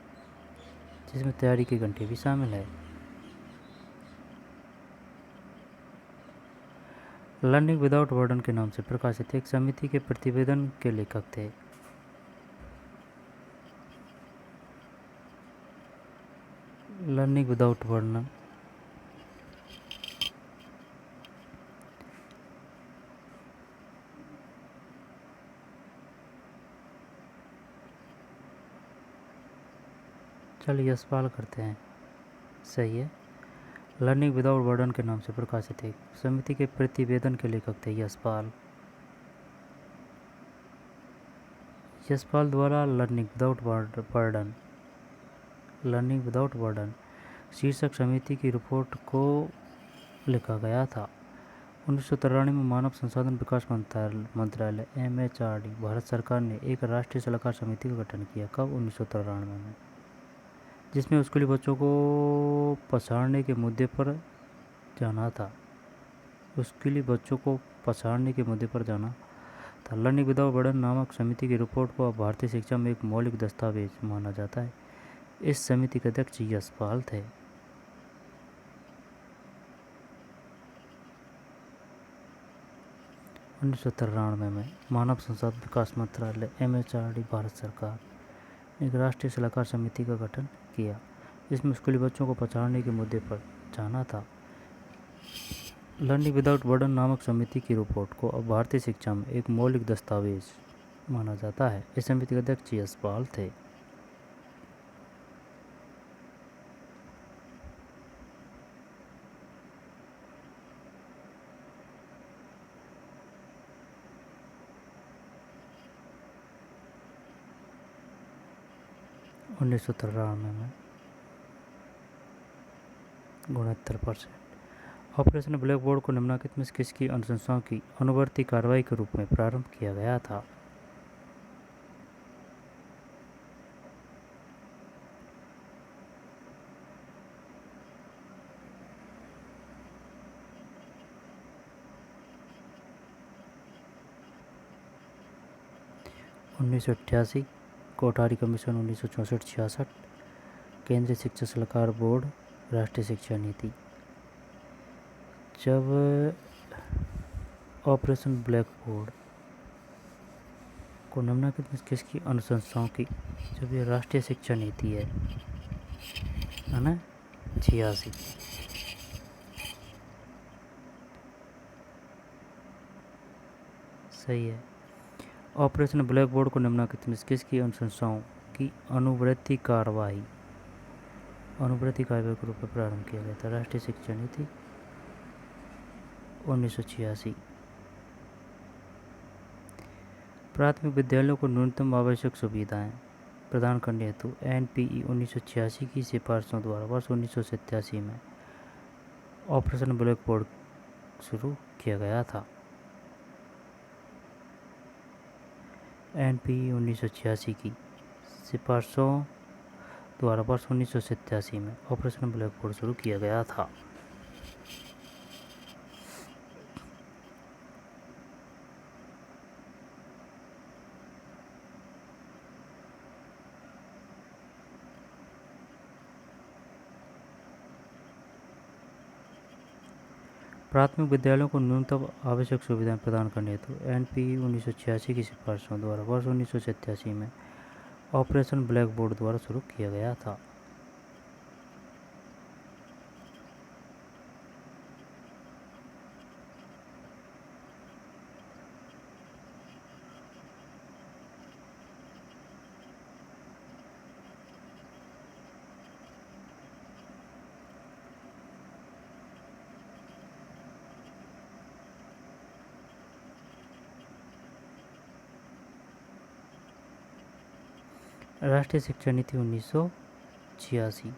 जिसमें तैयारी के घंटे भी शामिल है। लर्निंग विदाउट बर्डन के नाम से प्रकाशित एक समिति के प्रतिवेदन के लेखक थे। लर्निंग विदाउट बर्डन चलिए सवाल करते हैं। सही है। लर्निंग विदाउट बर्डन के नाम से प्रकाशित एक समिति के प्रतिवेदन के लेखक थे यशपाल द्वारा लर्निंग विदाउट बर्डन शीर्षक समिति की रिपोर्ट को लिखा गया था। 1993 में मानव संसाधन विकास मंत्रालय MHRD भारत सरकार ने एक राष्ट्रीय सलाहकार समिति का गठन किया। कब? 1993 में, जिसमें स्कूली बच्चों को पछाड़ने के मुद्दे पर जाना था। लर्निंग विदाउट बर्डन नामक समिति की रिपोर्ट को अब भारतीय शिक्षा में एक मौलिक दस्तावेज माना जाता है। इस समिति के अध्यक्ष यशपाल थे। उन्नीस सौ 1993 में मानव संसाधन विकास मंत्रालय MHRD भारत सरकार ने एक राष्ट्रीय सलाहकार समिति का गठन किया, जिसमें स्कूली बच्चों को पछाड़ने के मुद्दे पर जाना था। लर्निंग विदाउट बर्डन नामक समिति की रिपोर्ट को अब भारतीय शिक्षा में एक मौलिक दस्तावेज माना जाता है। इस समिति के अध्यक्ष यशपाल थे। 1993 में 69%। ऑपरेशन ब्लैक बोर्ड को निम्नलिखित में से किसकी अनुशंसाओं की अनुवर्ती कार्रवाई के रूप में प्रारंभ किया गया था? उन्नीस सौ 88, कोठारी कमीशन 1964-66, केंद्रीय शिक्षा सलाहकार बोर्ड, राष्ट्रीय शिक्षा नीति। जब ऑपरेशन ब्लैक बोर्ड को निम्नलिखित में किसकी अनुशंसाओं की, जब ये राष्ट्रीय शिक्षा नीति है ना, 86। सही है। ऑपरेशन ब्लैक बोर्ड को निम्नलिखित में किसकी अनुशंसाओं की अनुवर्ती कार्रवाई के रूप में प्रारंभ किया गया था? राष्ट्रीय शिक्षा नीति 1986। प्राथमिक विद्यालयों को न्यूनतम आवश्यक सुविधाएं प्रदान करने हेतु NPE 1986 की सिफारिशों द्वारा वर्ष 1987 में ऑपरेशन ब्लैक बोर्ड शुरू किया गया था। NPE 1986 की सिफारिशों द्वारा वर्ष 1987 में ऑपरेशन ब्लैक बोर्ड शुरू किया गया था। प्राथमिक विद्यालयों को न्यूनतम आवश्यक सुविधाएं प्रदान करने हेतु NPE 1986 की सिफारिशों द्वारा वर्ष 1987 में ऑपरेशन ब्लैक बोर्ड द्वारा शुरू किया गया था। राष्ट्रीय शिक्षा नीति 1986।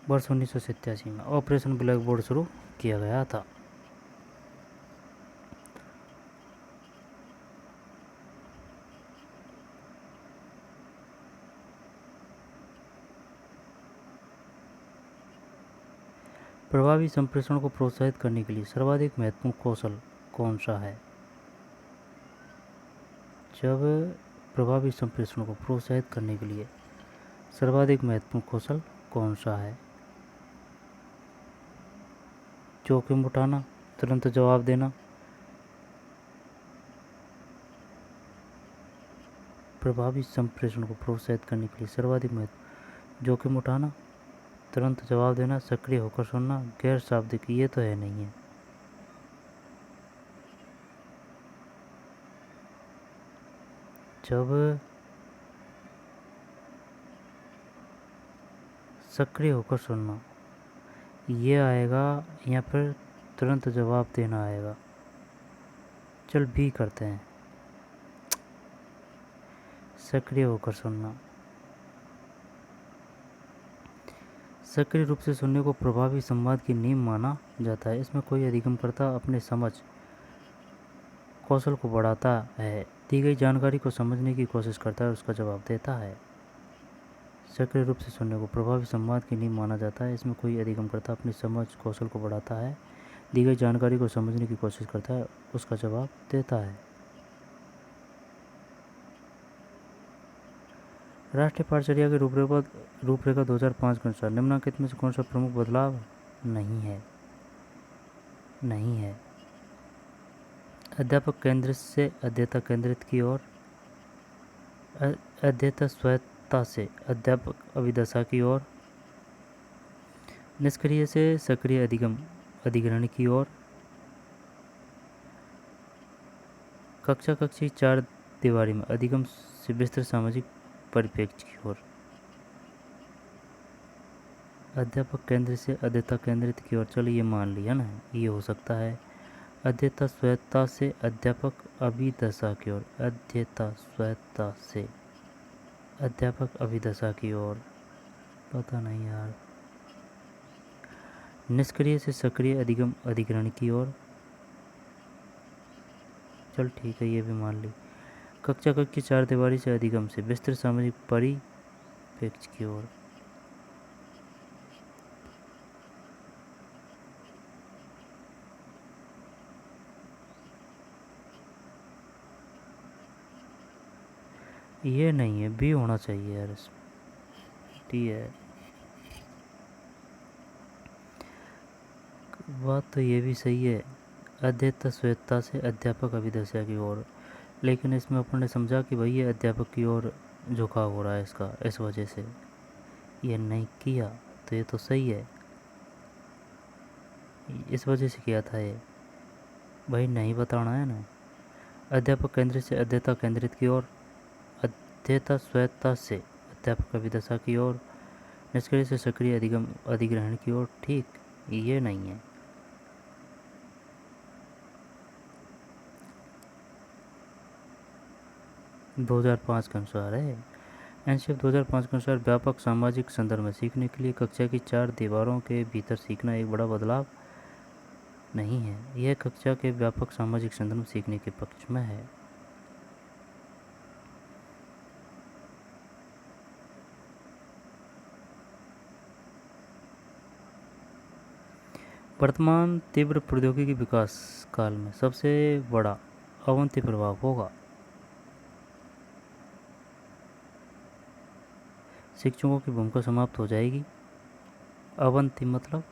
वर्ष 1987 में ऑपरेशन ब्लैक बोर्ड शुरू किया गया था। प्रभावी संप्रेषण को प्रोत्साहित करने के लिए सर्वाधिक महत्वपूर्ण कौशल कौन सा है? जब प्रभावी संप्रेषण को प्रोत्साहित करने के लिए सर्वाधिक महत्वपूर्ण कौशल कौन सा है? जोखिम उठाना, तुरंत जवाब देना, प्रभावी संप्रेषण को प्रोत्साहित करने के लिए सर्वाधिक महत्व, जोखिम उठाना, तुरंत जवाब देना, सक्रिय होकर सुनना, गैर शाब्दिक, ये तो है नहीं है। जब सक्रिय होकर सुनना ये आएगा या फिर तुरंत जवाब देना आएगा। चल भी करते हैं, सक्रिय होकर सुनना। सक्रिय रूप से सुनने को प्रभावी संवाद की नींव माना जाता है। इसमें कोई अधिगमकर्ता अपने समझ कौशल को बढ़ाता है, दी गई जानकारी को समझने की कोशिश करता है, उसका जवाब देता है। सक्रिय रूप से सुनने को प्रभावी संवाद की नींव माना जाता है। इसमें कोई अधिगमकर्ता अपनी समझ कौशल को बढ़ाता है, दी गई जानकारी को समझने की कोशिश करता है, उसका जवाब देता है। राष्ट्रीय पाठचर्या की रूपरेखा 2005 के अनुसार निम्नलिखित में से कौन सा प्रमुख बदलाव नहीं है? अध्यापक केंद्रित से अध्येता केंद्रित की ओर, अध्येता स्वायत्तता से अध्यापक अभिदशा की ओर, निष्क्रिय से सक्रिय अधिग्रहण की ओर, कक्षी 4 दीवारी में अधिगम से विस्तृत सामाजिक परिप्रेक्ष्य की ओर। अध्यापक केंद्रित से अध्येता केंद्रित की ओर, चलो ये मान लिया ना, ये हो सकता है। अध्येता स्वायत्तता से अध्यापक अभिदशा की ओर। अध्येता स्वायत्तता से अध्यापक अभिदशा की ओर, पता नहीं यार। निष्क्रिय से सक्रिय अधिगम अधिग्रहण की ओर, चल ठीक है, ये भी मान ली। कक्षा कक्ष की चार दीवारी से अधिगम से विस्तृत सामाजिक परिप्रेक्ष्य की ओर। ये नहीं है, बी होना चाहिए यार इसमें, टी है। बात तो ये भी सही है, अध्येता स्वायत्तता से अध्यापक अभिदशा की ओर, लेकिन इसमें अपन ने समझा कि भाई ये अध्यापक की ओर झुकाव हो रहा है इसका, इस वजह से ये नहीं किया, तो ये तो सही है, इस वजह से किया था ये। भाई नहीं बताना है ना। अध्यापक केंद्रित से अध्येता केंद्रित की ओर, अध्येता स्वायत्तता से अध्यापक अभिदशा की ओर, निष्क्रिय से सक्रिय अधिगम अधिग्रहण की ओर। ठीक, ये नहीं है। दो 2005 के अनुसार है, एनसीएफ 2005 के अनुसार व्यापक सामाजिक संदर्भ में सीखने के लिए कक्षा की चार दीवारों के भीतर सीखना एक बड़ा बदलाव नहीं है। यह कक्षा के व्यापक सामाजिक संदर्भ में सीखने के पक्ष में है। वर्तमान तीव्र प्रौद्योगिकी विकास काल में सबसे बड़ा अवंती प्रभाव होगा। शिक्षकों की भूमिका समाप्त हो जाएगी। अवंती मतलब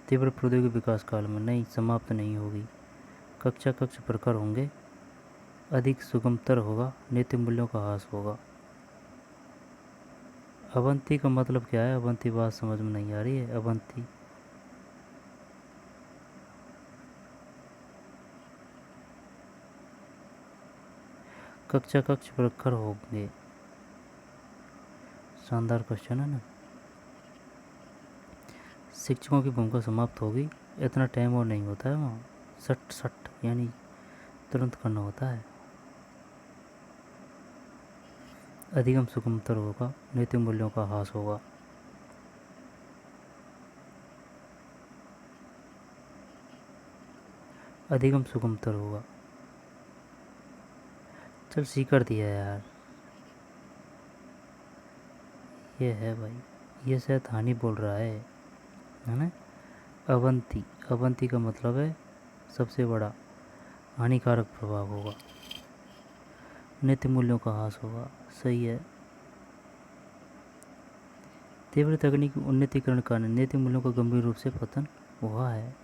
तीव्र प्रौद्योगिकी विकास काल में, नहीं, समाप्त नहीं होगी। कक्षा कक्ष प्रखर होंगे, अधिक सुगमतर होगा, नैतिक मूल्यों का ह्रास होगा। अवंती का मतलब क्या है? अवंती बात समझ में नहीं आ रही है। अवंती कक्षा कक्ष प्रखर होंगे, शानदार क्वेश्चन है ना। शिक्षकों की भूमिका समाप्त होगी, इतना टाइम और नहीं होता है वहाँ, सट सट यानी तुरंत करना होता है। अधिगम सुगमतर होगा, नैतिक मूल्यों का ह्रास होगा। अधिगम सुगमतर होगा, चल सी कर दिया यार। ये है भाई, ये शायद हानि बोल रहा है ना। अवंती, अवंती का मतलब है सबसे बड़ा हानिकारक प्रभाव होगा, नैतिक मूल्यों का ह्रास होगा। सही है। तीव्र तकनीकी उन्नतीकरण के कारण नैतिक मूल्यों का गंभीर रूप से पतन हुआ है।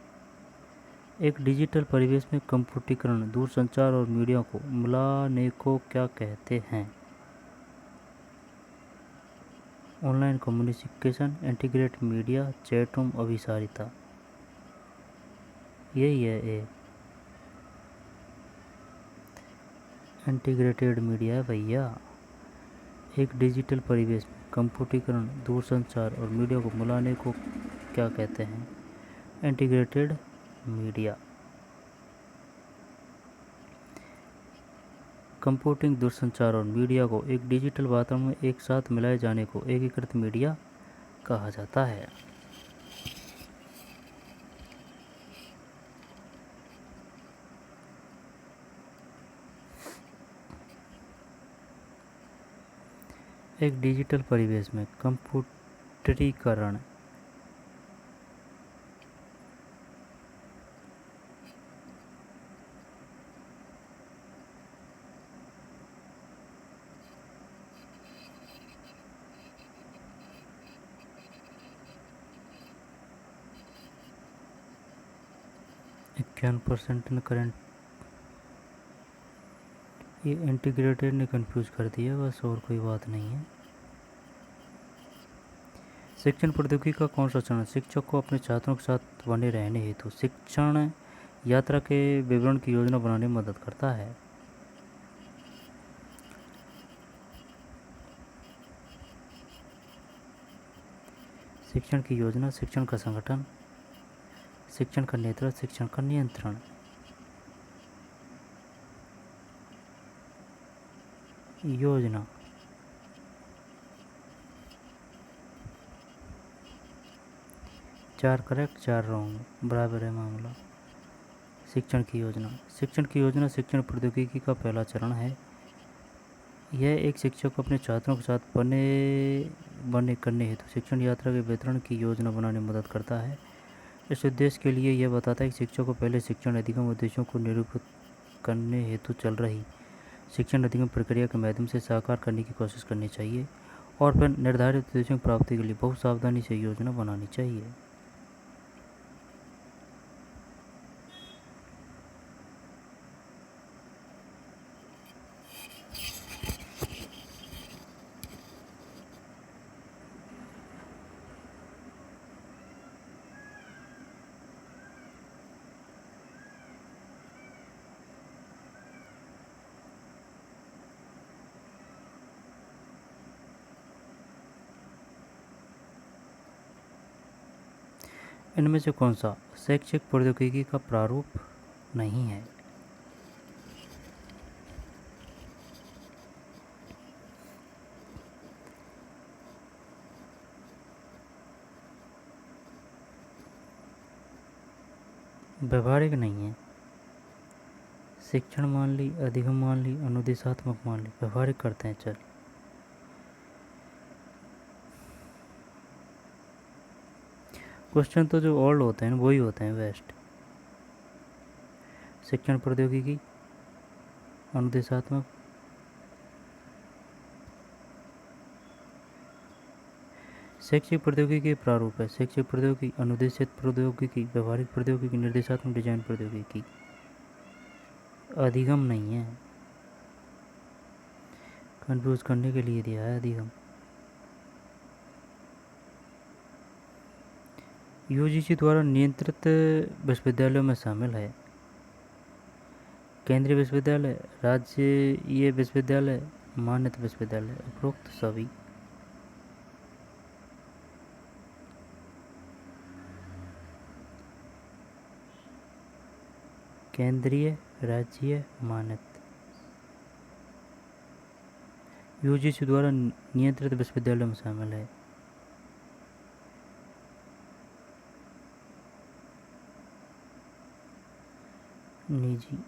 एक डिजिटल परिवेश में कंप्यूटरीकरण, दूरसंचार और मीडिया को मिलाने को क्या कहते हैं? Online communication, integrate media, chat room, अभिसारिता। यही है ए, इंटीग्रेटेड मीडिया है भैया। एक डिजिटल परिवेश में कंप्यूटरीकरण, दूरसंचार और मीडिया को मिलाने को क्या कहते हैं? Integrated media. कंप्यूटिंग, दूरसंचार और मीडिया को एक डिजिटल वातावरण में एक साथ मिलाए जाने को एकीकृत मीडिया कहा जाता है। एक डिजिटल परिवेश में कंप्यूटरीकरण, %, ने करंट, ये इंटीग्रेटेड ने कंफ्यूज कर दिया बस, और कोई बात नहीं है। शिक्षण प्रौद्योगिकी का कौन सा चरण शिक्षक को अपने छात्रों के साथ बने रहने हेतु शिक्षण यात्रा के विवरण की योजना बनाने में मदद करता है? शिक्षण की योजना, शिक्षण का संगठन, शिक्षण का नेतृत्व, शिक्षण का नियंत्रण। योजना, 4 करेक्ट 4 रॉन्ग, बराबर है मामला। शिक्षण की योजना, शिक्षण की योजना शिक्षण प्रौद्योगिकी का पहला चरण है। यह एक शिक्षक को अपने छात्रों के साथ बने करने हेतु शिक्षण यात्रा के वितरण की योजना बनाने में मदद करता है। इस उद्देश्य के लिए यह बताता है कि शिक्षक को पहले शिक्षण अधिगम उद्देश्यों को निरूपित करने हेतु चल रही शिक्षण अधिगम प्रक्रिया के माध्यम से साकार करने की कोशिश करनी चाहिए और फिर निर्धारित उद्देश्यों की प्राप्ति के लिए बहुत सावधानी से योजना बनानी चाहिए। इनमें से कौन सा शैक्षिक प्रौद्योगिकी का प्रारूप नहीं है? व्यवहारिक नहीं है। शिक्षण मान ली, अधिगम मान ली, अनुदेशात्मक मान ली, व्यवहारिक करते हैं। चल, क्वेश्चन तो जो ओल्ड होते हैं वही होते हैं बेस्ट। शिक्षण प्रौद्योगिकी, अनुदेशात्मक, शैक्षिक प्रौद्योगिकी प्रारूप है। शैक्षिक प्रौद्योगिकी, अनुदेशित प्रौद्योगिकी, व्यवहारिक प्रौद्योगिकी, निर्देशात्मक डिजाइन प्रौद्योगिकी। अधिगम नहीं है, कंफ्यूज करने के लिए दिया है अधिगम। यूजीसी द्वारा नियंत्रित विश्वविद्यालयों में शामिल है केंद्रीय विश्वविद्यालय, राज्य विश्वविद्यालय, मान्यता विश्वविद्यालय, उपरोक्त सभी। केंद्रीय, राज्य, मान्यता। यूजीसी द्वारा नियंत्रित विश्वविद्यालयों में शामिल है निजी।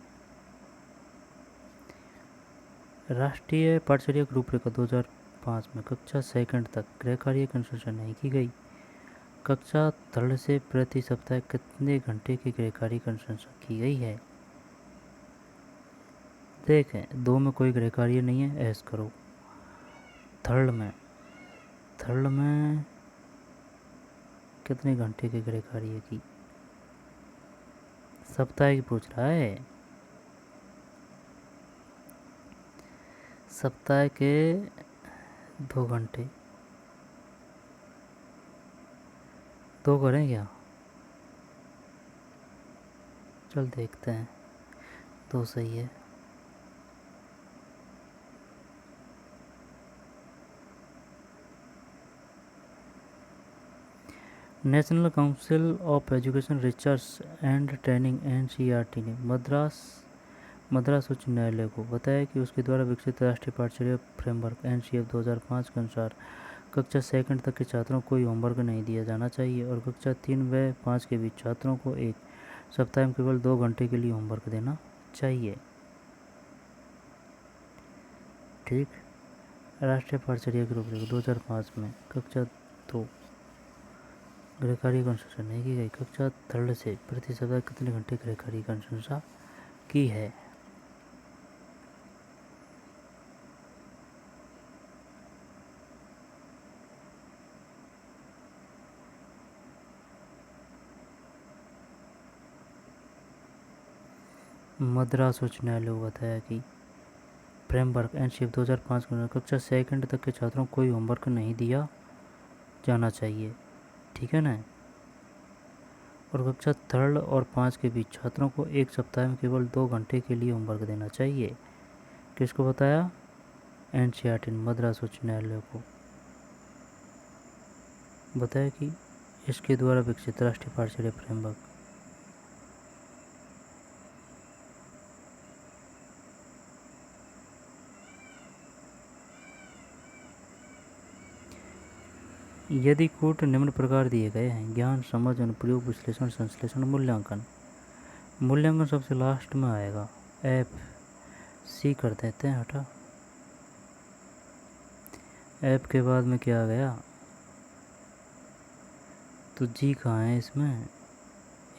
राष्ट्रीय पाठ्यचर्या की रूपरेखा 2005 में कक्षा सेकंड तक गृह कार्य की अनुशंसा नहीं की गई। कक्षा थर्ड से प्रति सप्ताह कितने घंटे की गृह कार्य की अनुशंसा की गई है? देखें, 2 में कोई गृह कार्य नहीं है, ऐस करो। थर्ड में कितने घंटे के गृह कार्य की? सप्ताह की पूछ रहा है। सप्ताह के 2 घंटे। 2 करें क्या? चल देखते हैं, 2 सही है। National council of education research and training NCERT ने मद्रास उच्च न्यायालय को बताया कि उसके द्वारा विकसित राष्ट्रीय पाठ्यचर्या फ्रेमवर्क NCF 2005 के अनुसार कक्षा सेकंड तक के छात्रों को कोई होमवर्क नहीं दिया जाना चाहिए और कक्षा 3 व 5 के बीच छात्रों को एक सप्ताह में केवल 2 घंटे के लिए होमवर्क देना चाहिए। ठीक, राष्ट्रीय पाठ्यचर्या की रूपरेखा 2005 में कक्षा 2 गृह कार्य की अनुशंसा नहीं की गई। कक्षा थर्ड से प्रति सप्ताह कितने घंटे गृह कार्य की अनुशंसा की है? मद्रास उच्च न्यायालय को बताया कि फ्रेमवर्क NCF 2005 के अनुसार कक्षा सेकंड तक के छात्रों को कोई होमवर्क नहीं दिया जाना चाहिए। ठीक है ना? और कक्षा थर्ड और 5 के बीच छात्रों को एक सप्ताह में केवल 2 घंटे के लिए होमवर्क देना चाहिए। किसको बताया? NCERT ने मद्रास उच्च न्यायालय को बताया कि इसके द्वारा विकसित राष्ट्रीय पाठ्यचर्या फ्रेमवर्क यदि कूट निम्न प्रकार दिए गए हैं: ज्ञान, समझ, अनुप्रयोग, विश्लेषण, संश्लेषण, मूल्यांकन। मूल्यांकन सबसे लास्ट में आएगा। एफ सी कर देते हैं, हटा। एफ के बाद में क्या आ गया? तो जी कहाँ है इसमें?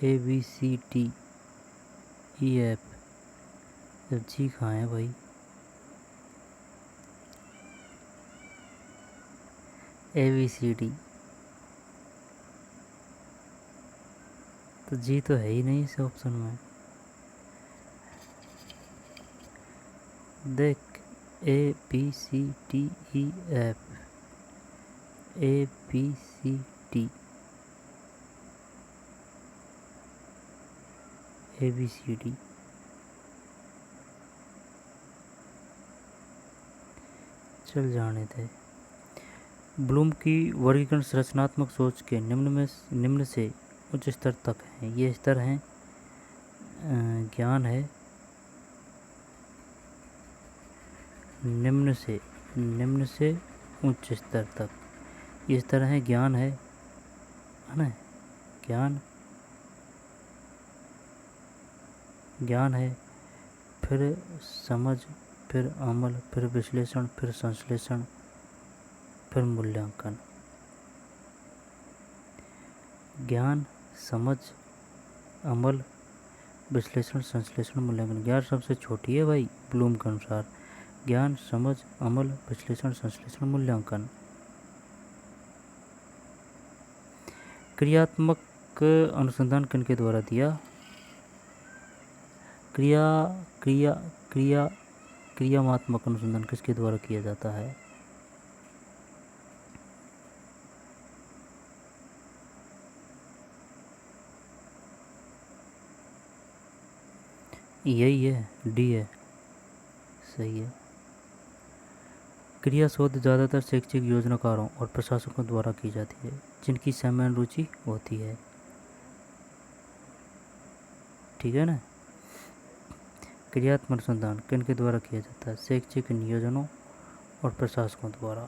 A B C D E F, जब जी कहाँ है भाई? ए बी सी डी, तो जी तो है ही नहीं इस ऑप्शन में। देख, A B C D E F, A B C D, A B C D. चल जाने दे। ब्लूम की वर्गीकरण रचनात्मक सोच के निम्न से उच्च स्तर तक हैं। ये स्तर हैं: ज्ञान है, निम्न से उच्च स्तर तक। ये स्तर हैं: ज्ञान है ना, ज्ञान है, फिर समझ, फिर अमल, फिर विश्लेषण, फिर संश्लेषण, फिर मूल्यांकन। ज्ञान, समझ, अमल, विश्लेषण, संश्लेषण, मूल्यांकन। ज्ञान सबसे छोटी है भाई ब्लूम के अनुसार। ज्ञान, समझ, अमल, विश्लेषण, संश्लेषण, मूल्यांकन। क्रियात्मक अनुसंधान किनके द्वारा दिया? क्रियात्मक अनुसंधान किसके द्वारा किया जाता है? यही है, डी है, सही है। क्रिया शोध ज़्यादातर शैक्षिक योजनाकारों और प्रशासकों द्वारा की जाती है जिनकी समान रुचि होती है। ठीक है ना। क्रियात्मक अनुसंधान किनके द्वारा किया जाता है? शैक्षिक नियोजनों और प्रशासकों द्वारा।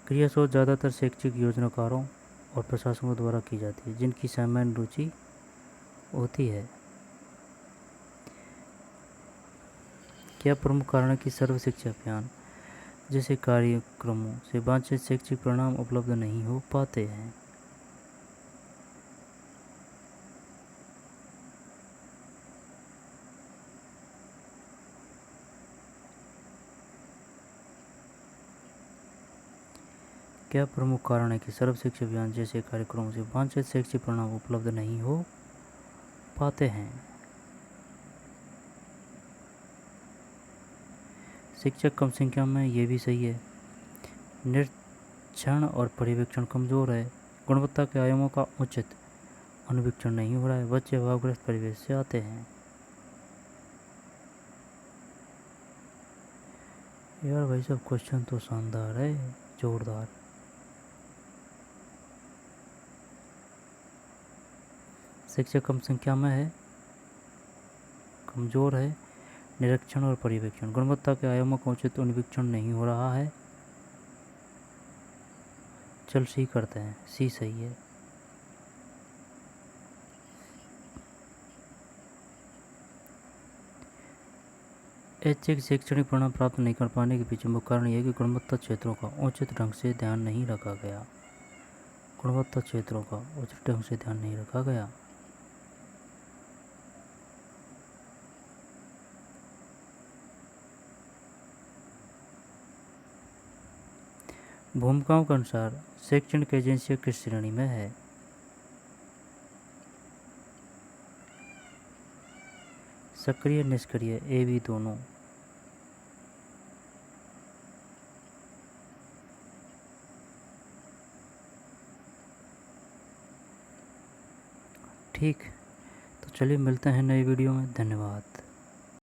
क्रिया शोध ज़्यादातर शैक्षिक योजनाकारों और प्रशासकों द्वारा की जाती है जिनकी समान रुचि होती है। क्या प्रमुख कारण है कि सर्व शिक्षा अभियान जैसे कार्यक्रमों से वांछित शैक्षिक परिणाम उपलब्ध नहीं हो पाते हैं? क्या प्रमुख कारण है कि सर्व शिक्षा अभियान जैसे कार्यक्रमों से वांछित शैक्षिक परिणाम उपलब्ध नहीं हो पाते हैं? शिक्षक कम संख्या में, ये भी सही है। निरीक्षण और पर्यवेक्षण कमजोर है। गुणवत्ता के आयामों का उचित अनुवीक्षण नहीं हो रहा है। बच्चे अभावग्रस्त परिवेश से आते हैं। यार भाई सब क्वेश्चन तो शानदार है, जोरदार। शिक्षक कम संख्या में है, कमजोर है। निरीक्षण और पर्यवेक्षण, गुणवत्ता के आयामों का उचित अनुवीक्षण नहीं हो रहा है। चल सी करते हैं, सी सही है। ऐच्छिक शैक्षणिक परिणाम प्राप्त नहीं कर पाने के पीछे मुख्य कारण यह कि गुणवत्ता क्षेत्रों का उचित ढंग से ध्यान नहीं रखा गया। गुणवत्ता क्षेत्रों का उचित ढंग से ध्यान नहीं रखा गया। भूमिकाओं के अनुसार शैक्षणिक एजेंसियां किस श्रेणी में है? सक्रिय, निष्क्रिय, ए बी दोनों। ठीक, तो चलिए मिलते हैं नई वीडियो में। धन्यवाद।